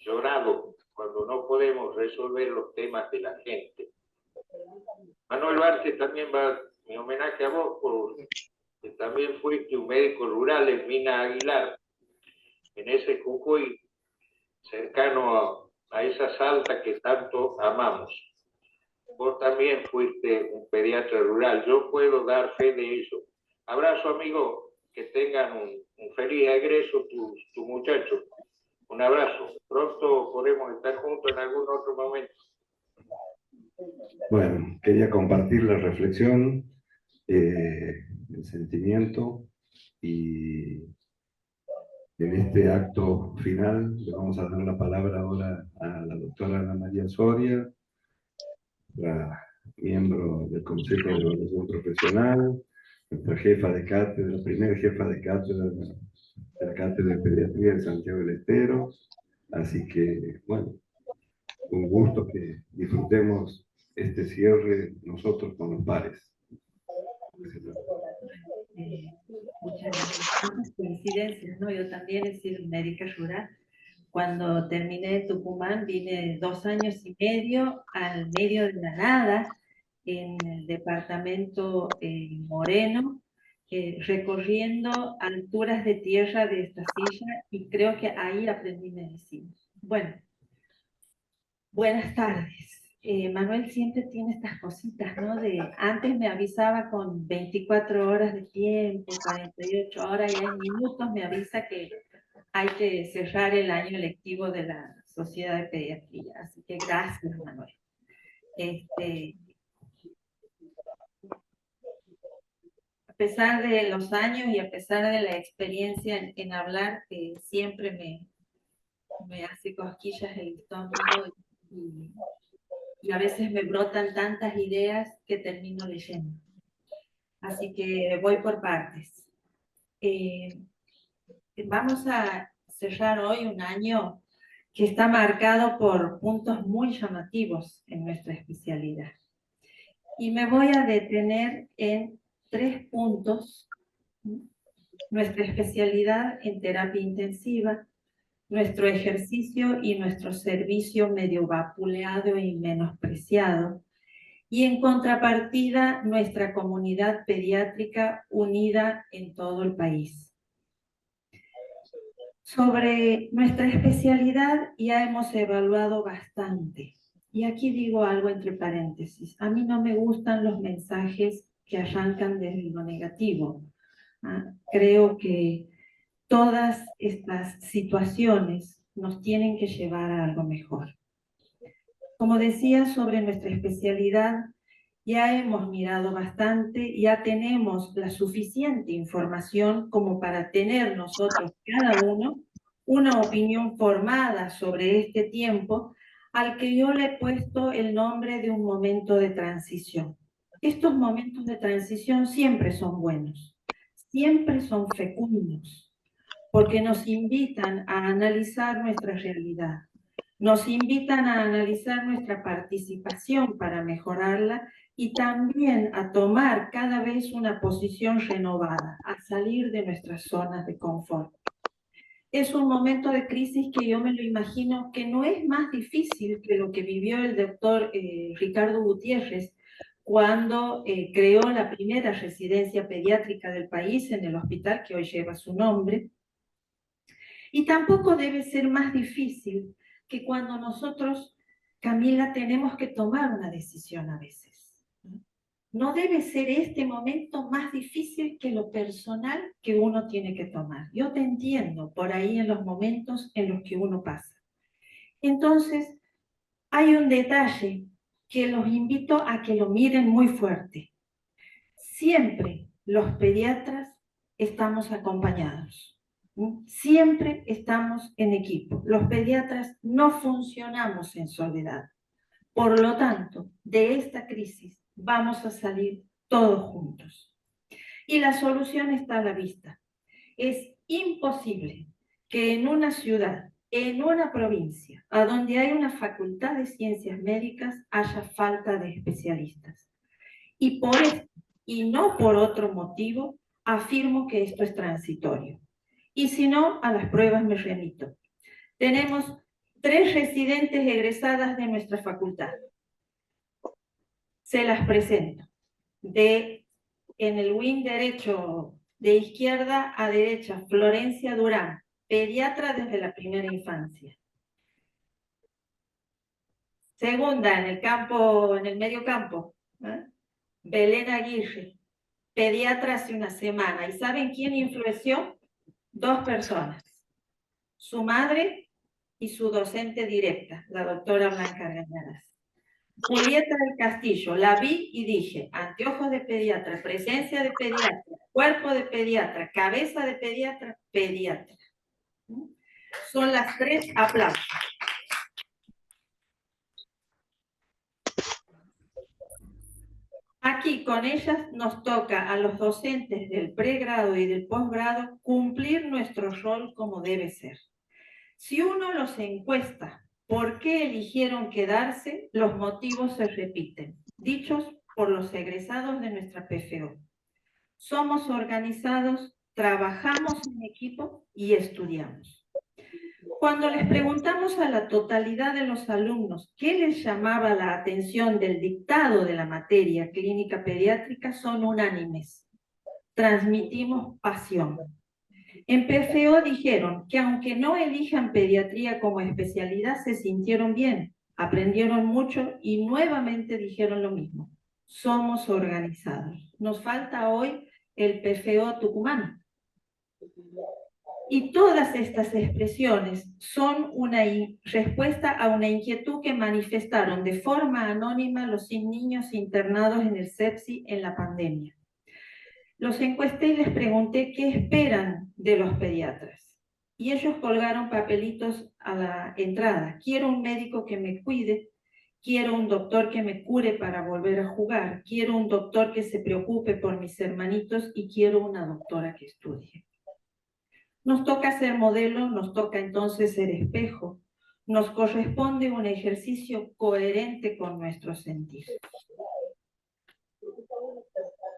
llorado cuando no podemos resolver los temas de la gente. Manuel Barce también va mi homenaje a vos, porque también fuiste un médico rural en Mina Aguilar, en ese Jujuy, cercano a esa Salta que tanto amamos. Vos también fuiste un pediatra rural, yo puedo dar fe de eso. Abrazo, amigo, que tengan un feliz egreso tus muchachos. Un abrazo, pronto podemos estar juntos en algún otro momento.
Bueno, quería compartir la reflexión, el sentimiento, y en este acto final le vamos a dar la palabra ahora a la doctora Ana María Soria, la miembro del Consejo de Evaluación Profesional, nuestra jefa de cátedra, primera jefa de cátedra de la Cátedra de Pediatría de Santiago del Estero. Así que, bueno, un gusto que disfrutemos este cierre nosotros con los pares.
Muchas gracias. Muchas coincidencias, ¿no? Yo también he sido médica rural. Cuando terminé Tucumán, vine 2 años y medio al medio de la nada, en el departamento Moreno, recorriendo alturas de tierra de esta silla, y creo que ahí aprendí medicina. Bueno, buenas tardes. Manuel siempre tiene estas cositas, ¿no? Antes me avisaba con 24 horas de tiempo, 48 horas, y en minutos me avisa que hay que cerrar el año lectivo de la Sociedad de Pediatría. Así que gracias, Manuel. A pesar de los años y a pesar de la experiencia en hablar, siempre me hace cosquillas el estómago, y a veces me brotan tantas ideas que termino leyendo. Así que voy por partes. Vamos a cerrar hoy un año que está marcado por puntos muy llamativos en nuestra especialidad. Y me voy a detener en 3 puntos: nuestra especialidad en terapia intensiva, nuestro ejercicio y nuestro servicio medio vapuleado y menospreciado, y en contrapartida nuestra comunidad pediátrica unida en todo el país. Sobre nuestra especialidad ya hemos evaluado bastante. Y aquí digo algo entre paréntesis. A mí no me gustan los mensajes que arrancan desde lo negativo. Creo que todas estas situaciones nos tienen que llevar a algo mejor. Como decía, sobre nuestra especialidad ya hemos mirado bastante, ya tenemos la suficiente información como para tener nosotros cada uno una opinión formada sobre este tiempo al que yo le he puesto el nombre de un momento de transición. Estos momentos de transición siempre son buenos, siempre son fecundos, porque nos invitan a analizar nuestra realidad, nos invitan a analizar nuestra participación para mejorarla y también a tomar cada vez una posición renovada, a salir de nuestras zonas de confort. Es un momento de crisis que yo me lo imagino que no es más difícil que lo que vivió el doctor Ricardo Gutiérrez cuando creó la primera residencia pediátrica del país en el hospital que hoy lleva su nombre. Y tampoco debe ser más difícil que cuando nosotros, Camila, tenemos que tomar una decisión a veces. No debe ser este momento más difícil que lo personal que uno tiene que tomar. Yo te entiendo por ahí en los momentos en los que uno pasa. Entonces, hay un detalle que los invito a que lo miren muy fuerte. Siempre los pediatras estamos acompañados. Siempre estamos en equipo. Los pediatras no funcionamos en soledad. Por lo tanto, de esta crisis vamos a salir todos juntos. Y la solución está a la vista. Es imposible que en una ciudad, en una provincia, a donde hay una facultad de ciencias médicas, haya falta de especialistas. Y por esto, y no por otro motivo, afirmo que esto es transitorio. Y si no, a las pruebas me remito. Tenemos 3 residentes egresadas de nuestra facultad. Se las presento. En el wing derecho, de izquierda a derecha, Florencia Durán, pediatra desde la primera infancia. Segunda, en el medio campo, Belén Aguirre, pediatra hace una semana. ¿Y saben quién influenció? 2 personas. Su madre y su docente directa, la doctora Blanca Gañaras. Julieta del Castillo, la vi y dije, anteojos de pediatra, presencia de pediatra, cuerpo de pediatra, cabeza de pediatra, pediatra. Son las 3, aplausos. Aquí con ellas nos toca a los docentes del pregrado y del posgrado cumplir nuestro rol como debe ser. Si uno los encuesta por qué eligieron quedarse, los motivos se repiten, dichos por los egresados de nuestra PFO. Somos organizados, trabajamos en equipo y estudiamos. Cuando les preguntamos a la totalidad de los alumnos qué les llamaba la atención del dictado de la materia clínica pediátrica, son unánimes. Transmitimos pasión. En PFO dijeron que aunque no elijan pediatría como especialidad, se sintieron bien, aprendieron mucho y nuevamente dijeron lo mismo. Somos organizados. Nos falta hoy el PFO Tucumán. Y todas estas expresiones son una respuesta a una inquietud que manifestaron de forma anónima los niños internados en el CEPSI en la pandemia. Los encuesté y les pregunté qué esperan de los pediatras. Y ellos colgaron papelitos a la entrada. Quiero un médico que me cuide, quiero un doctor que me cure para volver a jugar, quiero un doctor que se preocupe por mis hermanitos y quiero una doctora que estudie. Nos toca ser modelo, nos toca entonces ser espejo. Nos corresponde un ejercicio coherente con nuestro sentir.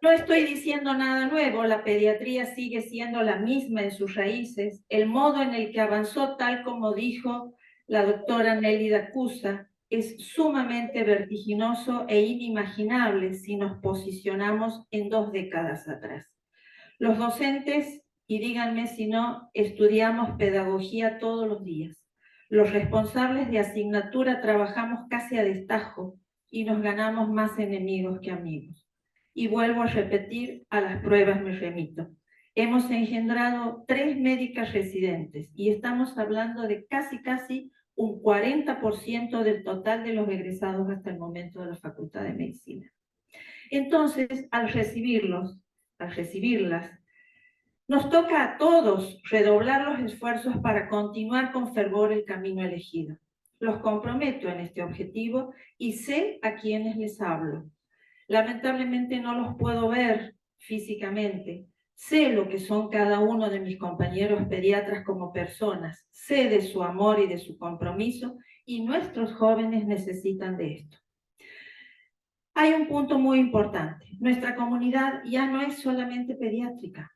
No estoy diciendo nada nuevo, la pediatría sigue siendo la misma en sus raíces. El modo en el que avanzó, tal como dijo la doctora Nélida Cusa, es sumamente vertiginoso e inimaginable si nos posicionamos en 2 décadas atrás. Los docentes y díganme si no estudiamos pedagogía todos los días. Los responsables de asignatura trabajamos casi a destajo y nos ganamos más enemigos que amigos. Y vuelvo a repetir, a las pruebas me remito. Hemos engendrado 3 médicas residentes y estamos hablando de casi un 40% del total de los egresados hasta el momento de la Facultad de Medicina. Entonces, al recibirlas, nos toca a todos redoblar los esfuerzos para continuar con fervor el camino elegido. Los comprometo en este objetivo y sé a quienes les hablo. Lamentablemente no los puedo ver físicamente. Sé lo que son cada uno de mis compañeros pediatras como personas. Sé de su amor y de su compromiso y nuestros jóvenes necesitan de esto. Hay un punto muy importante. Nuestra comunidad ya no es solamente pediátrica.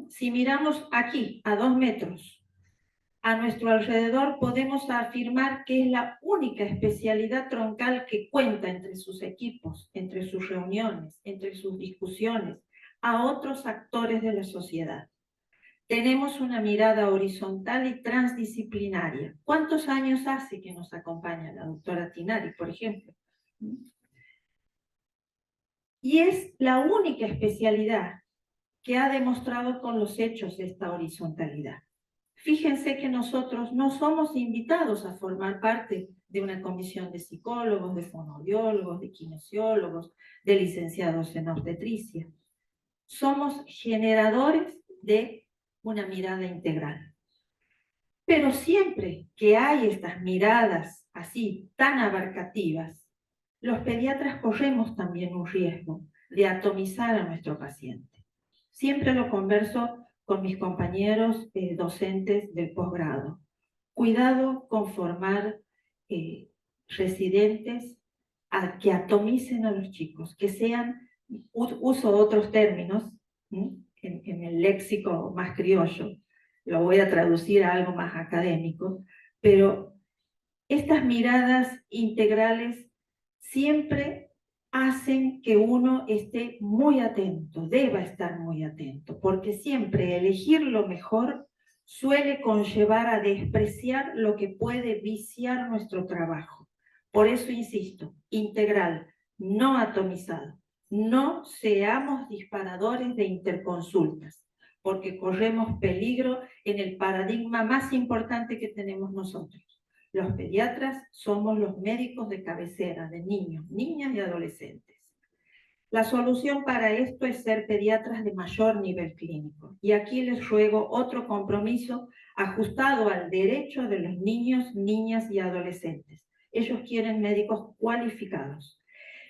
Si miramos aquí, a 2 metros, a nuestro alrededor, podemos afirmar que es la única especialidad troncal que cuenta entre sus equipos, entre sus reuniones, entre sus discusiones, a otros actores de la sociedad. Tenemos una mirada horizontal y transdisciplinaria. ¿Cuántos años hace que nos acompaña la doctora Tinari, por ejemplo? Y es la única especialidad que ha demostrado con los hechos esta horizontalidad. Fíjense que nosotros no somos invitados a formar parte de una comisión de psicólogos, de fonoaudiólogos, de kinesiólogos, de licenciados en obstetricia. Somos generadores de una mirada integral. Pero siempre que hay estas miradas así tan abarcativas, los pediatras corremos también un riesgo de atomizar a nuestro paciente. Siempre lo converso con mis compañeros docentes del posgrado. Cuidado con formar residentes que atomicen a los chicos, que sean, uso otros términos en el léxico más criollo, lo voy a traducir a algo más académico, pero estas miradas integrales siempre hacen que uno esté muy atento, deba estar muy atento, porque siempre elegir lo mejor suele conllevar a despreciar lo que puede viciar nuestro trabajo. Por eso insisto, integral, no atomizado. No seamos disparadores de interconsultas, porque corremos peligro en el paradigma más importante que tenemos nosotros. Los pediatras somos los médicos de cabecera de niños, niñas y adolescentes. La solución para esto es ser pediatras de mayor nivel clínico. Y aquí les ruego otro compromiso ajustado al derecho de los niños, niñas y adolescentes. Ellos quieren médicos cualificados.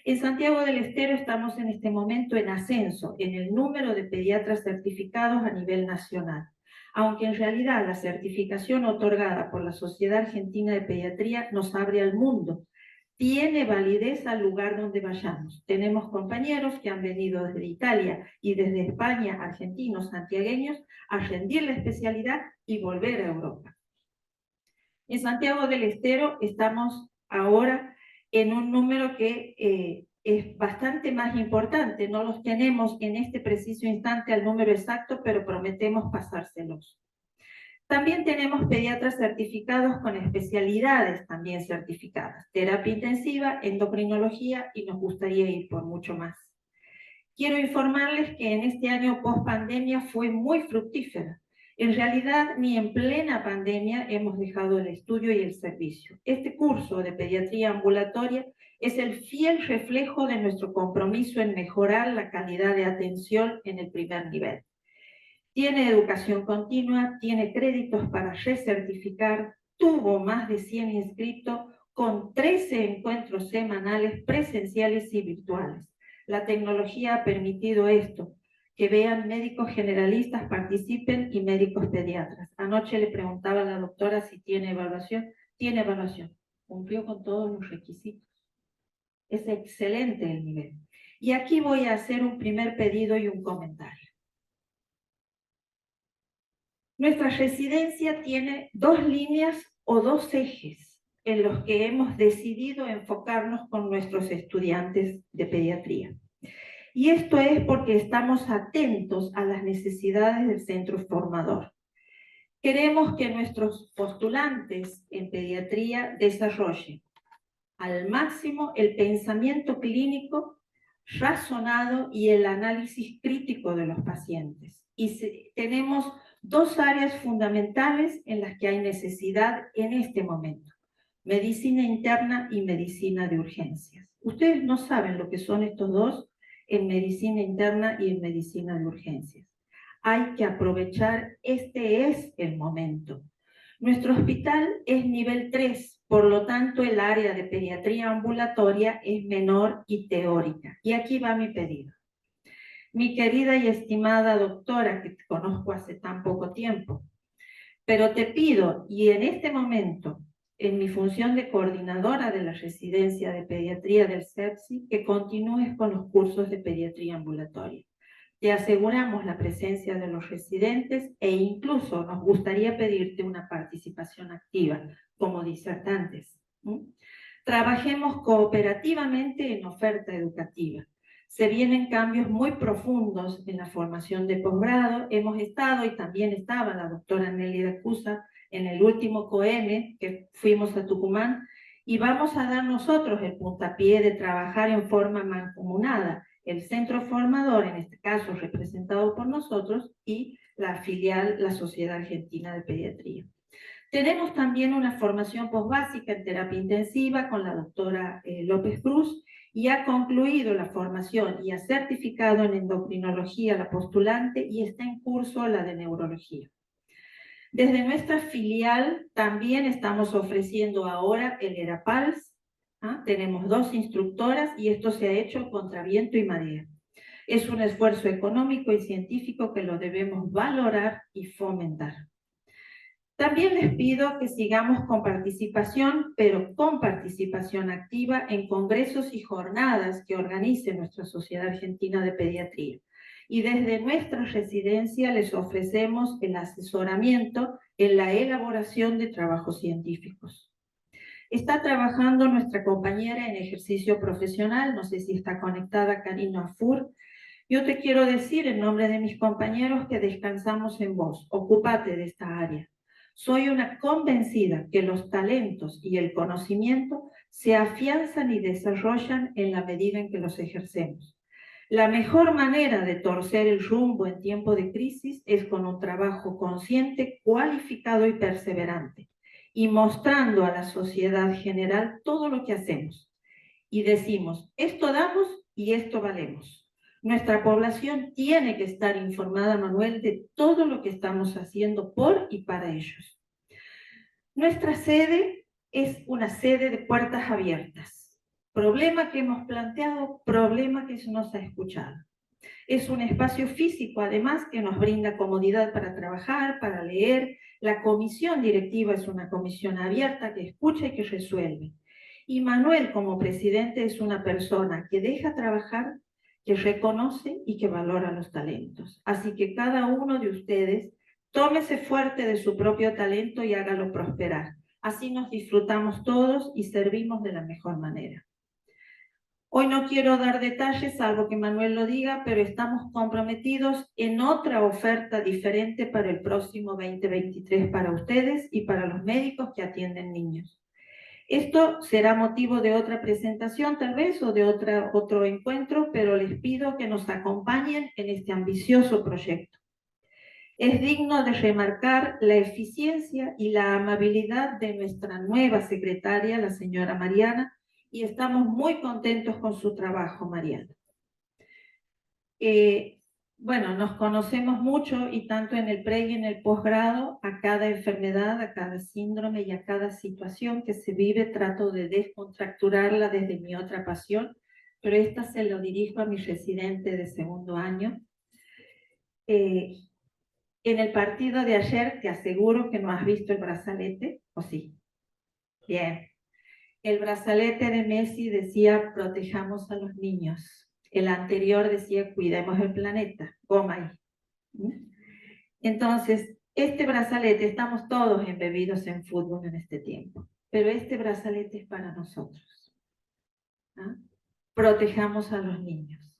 En Santiago del Estero estamos en este momento en ascenso en el número de pediatras certificados a nivel nacional, aunque en realidad la certificación otorgada por la Sociedad Argentina de Pediatría nos abre al mundo. Tiene validez al lugar donde vayamos. Tenemos compañeros que han venido desde Italia y desde España, argentinos, santiagueños, a rendir la especialidad y volver a Europa. En Santiago del Estero estamos ahora en un número que es bastante más importante. No los tenemos en este preciso instante al número exacto, pero prometemos pasárselos. También tenemos pediatras certificados con especialidades también certificadas, terapia intensiva, endocrinología, y nos gustaría ir por mucho más. Quiero informarles que en este año post pandemia fue muy fructífera. En realidad, ni en plena pandemia hemos dejado el estudio y el servicio. Este curso de pediatría ambulatoria es el fiel reflejo de nuestro compromiso en mejorar la calidad de atención en el primer nivel. Tiene educación continua, tiene créditos para recertificar, tuvo más de 100 inscritos con 13 encuentros semanales presenciales y virtuales. La tecnología ha permitido esto, que vean médicos generalistas participen y médicos pediatras. Anoche le preguntaba a la doctora si tiene evaluación. Tiene evaluación, cumplió con todos los requisitos. Es excelente el nivel. Y aquí voy a hacer un primer pedido y un comentario. Nuestra residencia tiene 2 líneas o 2 ejes en los que hemos decidido enfocarnos con nuestros estudiantes de pediatría. Y esto es porque estamos atentos a las necesidades del centro formador. Queremos que nuestros postulantes en pediatría desarrollen al máximo el pensamiento clínico razonado y el análisis crítico de los pacientes. Y tenemos dos áreas fundamentales en las que hay necesidad en este momento: medicina interna y medicina de urgencias. Ustedes no saben lo que son estos dos en medicina interna y en medicina de urgencias. Hay que aprovechar, este es el momento. Nuestro hospital es nivel 3, por lo tanto el área de pediatría ambulatoria es menor y teórica. Y aquí va mi pedido. Mi querida y estimada doctora, que te conozco hace tan poco tiempo, pero te pido, y en este momento, en mi función de coordinadora de la residencia de pediatría del CEPSI, que continúes con los cursos de pediatría ambulatoria. Te aseguramos la presencia de los residentes e incluso nos gustaría pedirte una participación activa como disertantes. Trabajemos cooperativamente en oferta educativa. Se vienen cambios muy profundos en la formación de posgrado. Hemos estado, y también estaba la doctora Nelly de Cusa, en el último COEM que fuimos a Tucumán, y vamos a dar nosotros el puntapié de trabajar en forma mancomunada. El centro formador, en este caso representado por nosotros, y la filial, la Sociedad Argentina de Pediatría. Tenemos también una formación posbásica en terapia intensiva con la doctora López Cruz, y ha concluido la formación y ha certificado en endocrinología la postulante, y está en curso la de neurología. Desde nuestra filial también estamos ofreciendo ahora el ERAPALS. Tenemos 2 instructoras y esto se ha hecho contra viento y marea. Es un esfuerzo económico y científico que lo debemos valorar y fomentar. También les pido que sigamos con participación, pero con participación activa en congresos y jornadas que organice nuestra Sociedad Argentina de Pediatría. Y desde nuestra residencia les ofrecemos el asesoramiento en la elaboración de trabajos científicos. Está trabajando nuestra compañera en ejercicio profesional, no sé si está conectada, Karina Afur. Yo te quiero decir en nombre de mis compañeros que descansamos en vos, ocúpate de esta área. Soy una convencida que los talentos y el conocimiento se afianzan y desarrollan en la medida en que los ejercemos. La mejor manera de torcer el rumbo en tiempo de crisis es con un trabajo consciente, cualificado y perseverante, y mostrando a la sociedad general todo lo que hacemos. Y decimos, esto damos y esto valemos. Nuestra población tiene que estar informada, Manuel, de todo lo que estamos haciendo por y para ellos. Nuestra sede es una sede de puertas abiertas. Problema que hemos planteado, problema que se nos ha escuchado. Es un espacio físico, además, que nos brinda comodidad para trabajar, para leer. La comisión directiva es una comisión abierta que escucha y que resuelve. Y Manuel, como presidente, es una persona que deja trabajar, que reconoce y que valora los talentos. Así que cada uno de ustedes tómese fuerte de su propio talento y hágalo prosperar. Así nos disfrutamos todos y servimos de la mejor manera. Hoy no quiero dar detalles, salvo que Manuel lo diga, pero estamos comprometidos en otra oferta diferente para el próximo 2023 para ustedes y para los médicos que atienden niños. Esto será motivo de otra presentación tal vez o de otro encuentro, pero les pido que nos acompañen en este ambicioso proyecto. Es digno de remarcar la eficiencia y la amabilidad de nuestra nueva secretaria, la señora Mariana, y estamos muy contentos con su trabajo, Mariana. Bueno, nos conocemos mucho y tanto en el pre y en el posgrado, a cada enfermedad, a cada síndrome y a cada situación que se vive, trato de descontracturarla desde mi otra pasión, pero esta se lo dirijo a mi residente de segundo año. En el partido de ayer, te aseguro que no has visto el brazalete, ¿o sí? Bien. El brazalete de Messi decía, protejamos a los niños. El anterior decía, cuidemos el planeta. Goma ahí. Entonces, este brazalete, estamos todos embebidos en fútbol en este tiempo, pero este brazalete es para nosotros. Protejamos a los niños.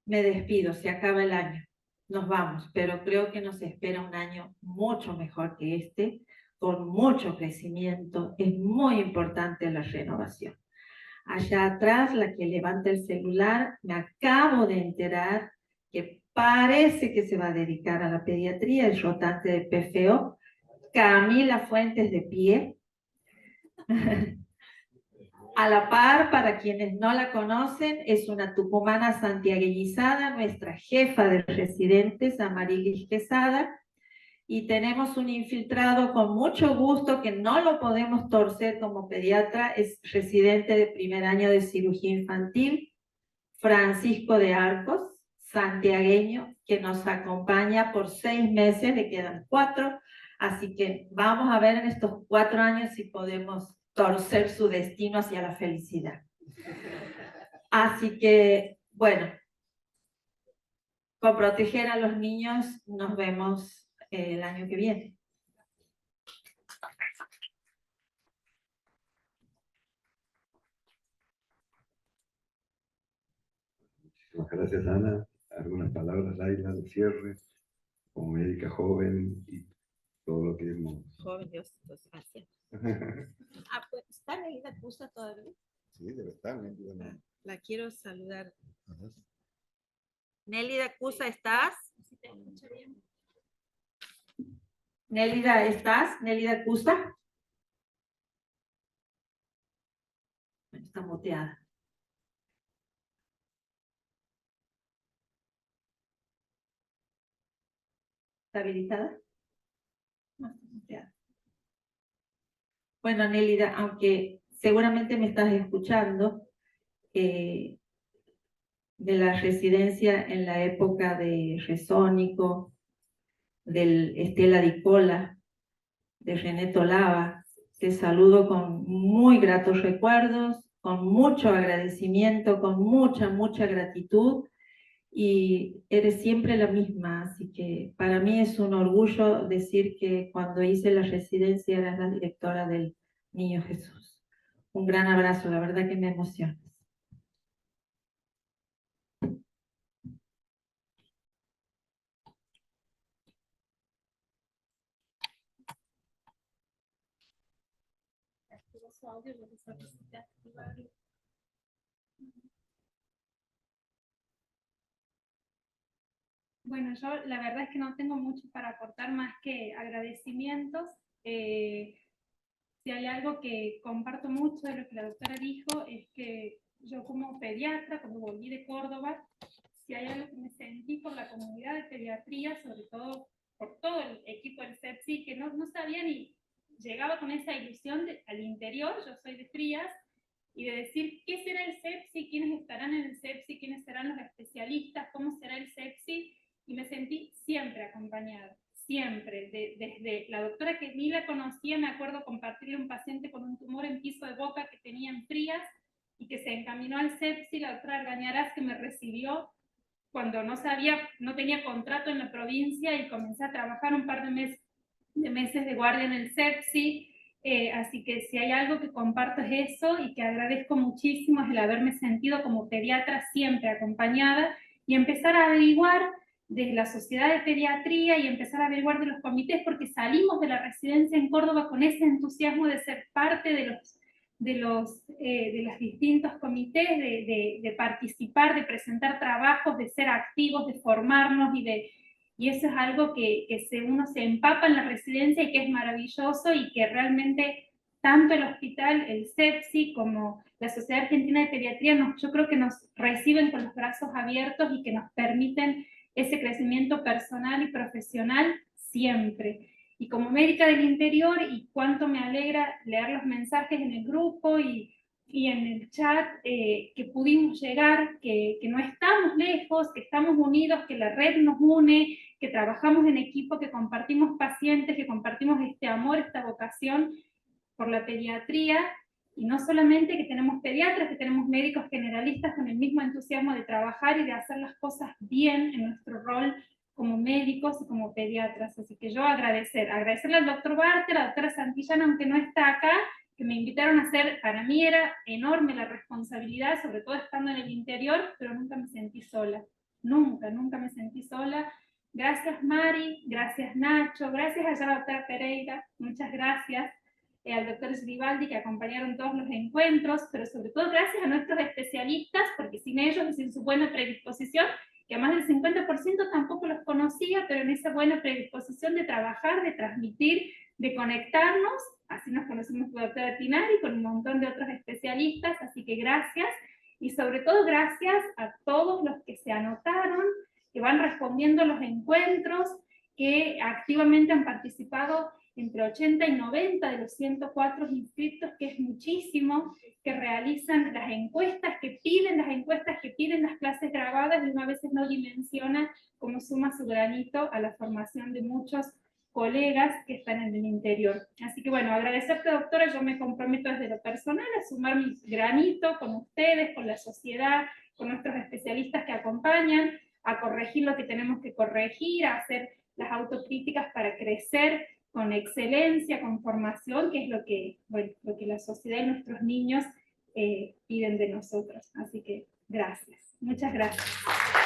me despido, se acaba el año, nos vamos, pero creo que nos espera un año mucho mejor que este, con mucho crecimiento. Es muy importante la renovación. Allá atrás, la que levanta el celular, me acabo de enterar que parece que se va a dedicar a la pediatría, el rotante de PFO, Camila Fuentes de pie. A la par, para quienes no la conocen, es una tucumana santiagueñizada, nuestra jefa de residentes, Amarilis Quesada, y tenemos un infiltrado con mucho gusto, que no lo podemos torcer como pediatra, es residente de primer año de cirugía infantil, Francisco de Arcos, santiagueño, que nos acompaña por 6 meses, le quedan 4, así que vamos a ver en estos 4 años si podemos torcer su destino hacia la felicidad. Así que, bueno, con proteger a los niños nos vemos el año que viene.
Muchísimas gracias, Ana. Algunas palabras, Laila, de cierre, como médica joven y todo lo que hemos...
Joven, Dios, gracias. Pues, ¿está Nelida Cusa todavía?
Sí, debe estar, ¿no?
La quiero saludar. Nélida Cusa, ¿estás? Nélida, ¿estás? Nélida Cusa. Está muteada. ¿Está habilitada? No, está muteada. Bueno, Nélida, aunque seguramente me estás escuchando, de la residencia en la época de Resónico, del Estela Di Cola, de René Tolava, te saludo con muy gratos recuerdos, con mucho agradecimiento, con mucha gratitud, y eres siempre la misma, así que para mí es un orgullo decir que cuando hice la residencia eras la directora del Niño Jesús. Un gran abrazo, la verdad que me emocionas.
Bueno, yo la verdad es que no tengo mucho para aportar más que agradecimientos. Si hay algo que comparto mucho de lo que la doctora dijo, es que yo como pediatra, cuando volví de Córdoba, si hay algo que me sentí por la comunidad de pediatría, sobre todo por todo el equipo del CEPSI, que no sabía ni, llegaba con esa ilusión al interior, yo soy de Frías, y de decir qué será el CEPSI, quiénes estarán en el CEPSI, quiénes serán los especialistas, cómo será el CEPSI, y me sentí siempre acompañada, siempre, desde la doctora que ni la conocía, me acuerdo compartirle un paciente con un tumor en piso de boca que tenía en Frías, y que se encaminó al CEPSI, la doctora Argañarás, que me recibió cuando no tenía contrato en la provincia, y comencé a trabajar un par de meses de guardia en el CEPSI. Así que si hay algo que comparto es eso, y que agradezco muchísimo, es el haberme sentido como pediatra siempre acompañada, y empezar a averiguar desde la Sociedad de Pediatría y empezar a averiguar de los comités, porque salimos de la residencia en Córdoba con ese entusiasmo de ser parte de los distintos comités, de participar, de presentar trabajos, de ser activos, de formarnos, y eso es algo que uno se empapa en la residencia y que es maravilloso, y que realmente tanto el hospital, el CEPSI, como la Sociedad Argentina de Pediatría, yo creo que nos reciben con los brazos abiertos y que nos permiten ese crecimiento personal y profesional siempre. Y como médica del interior, y cuánto me alegra leer los mensajes en el grupo y en el chat, que pudimos llegar, que no estamos lejos, que estamos unidos, que la red nos une, que trabajamos en equipo, que compartimos pacientes, que compartimos este amor, esta vocación por la pediatría, y no solamente que tenemos pediatras, que tenemos médicos generalistas con el mismo entusiasmo de trabajar y de hacer las cosas bien en nuestro rol como médicos y como pediatras. Así que yo agradecerle al doctor Barter, a la doctora Santillana, aunque no está acá, que me invitaron a hacer, para mí era enorme la responsabilidad, sobre todo estando en el interior, pero nunca me sentí sola. nunca, nunca me sentí sola. Gracias Mari, gracias Nacho, gracias a la doctora Pereira, muchas gracias. Al doctor Srivaldi, que acompañaron todos los encuentros, pero sobre todo gracias a nuestros especialistas, porque sin ellos y sin su buena predisposición, que a más del 50% tampoco los conocía, pero en esa buena predisposición de trabajar, de transmitir, de conectarnos, así nos conocimos con la doctora Tinari, con un montón de otros especialistas, así que gracias, y sobre todo gracias a todos los que se anotaron, que van respondiendo a los encuentros, que activamente han participado entre 80 y 90 de los 104 inscritos, que es muchísimo, que realizan las encuestas, que piden las clases grabadas, y una vez no dimensiona cómo suma su granito a la formación de muchos colegas que están en el interior. Así que bueno, agradecerte doctora, yo me comprometo desde lo personal a sumar mi granito con ustedes, con la sociedad, con nuestros especialistas que acompañan, a corregir lo que tenemos que corregir, a hacer las autocríticas para crecer con excelencia, con formación, que es lo que la sociedad y nuestros niños piden de nosotros. Así que gracias, muchas gracias.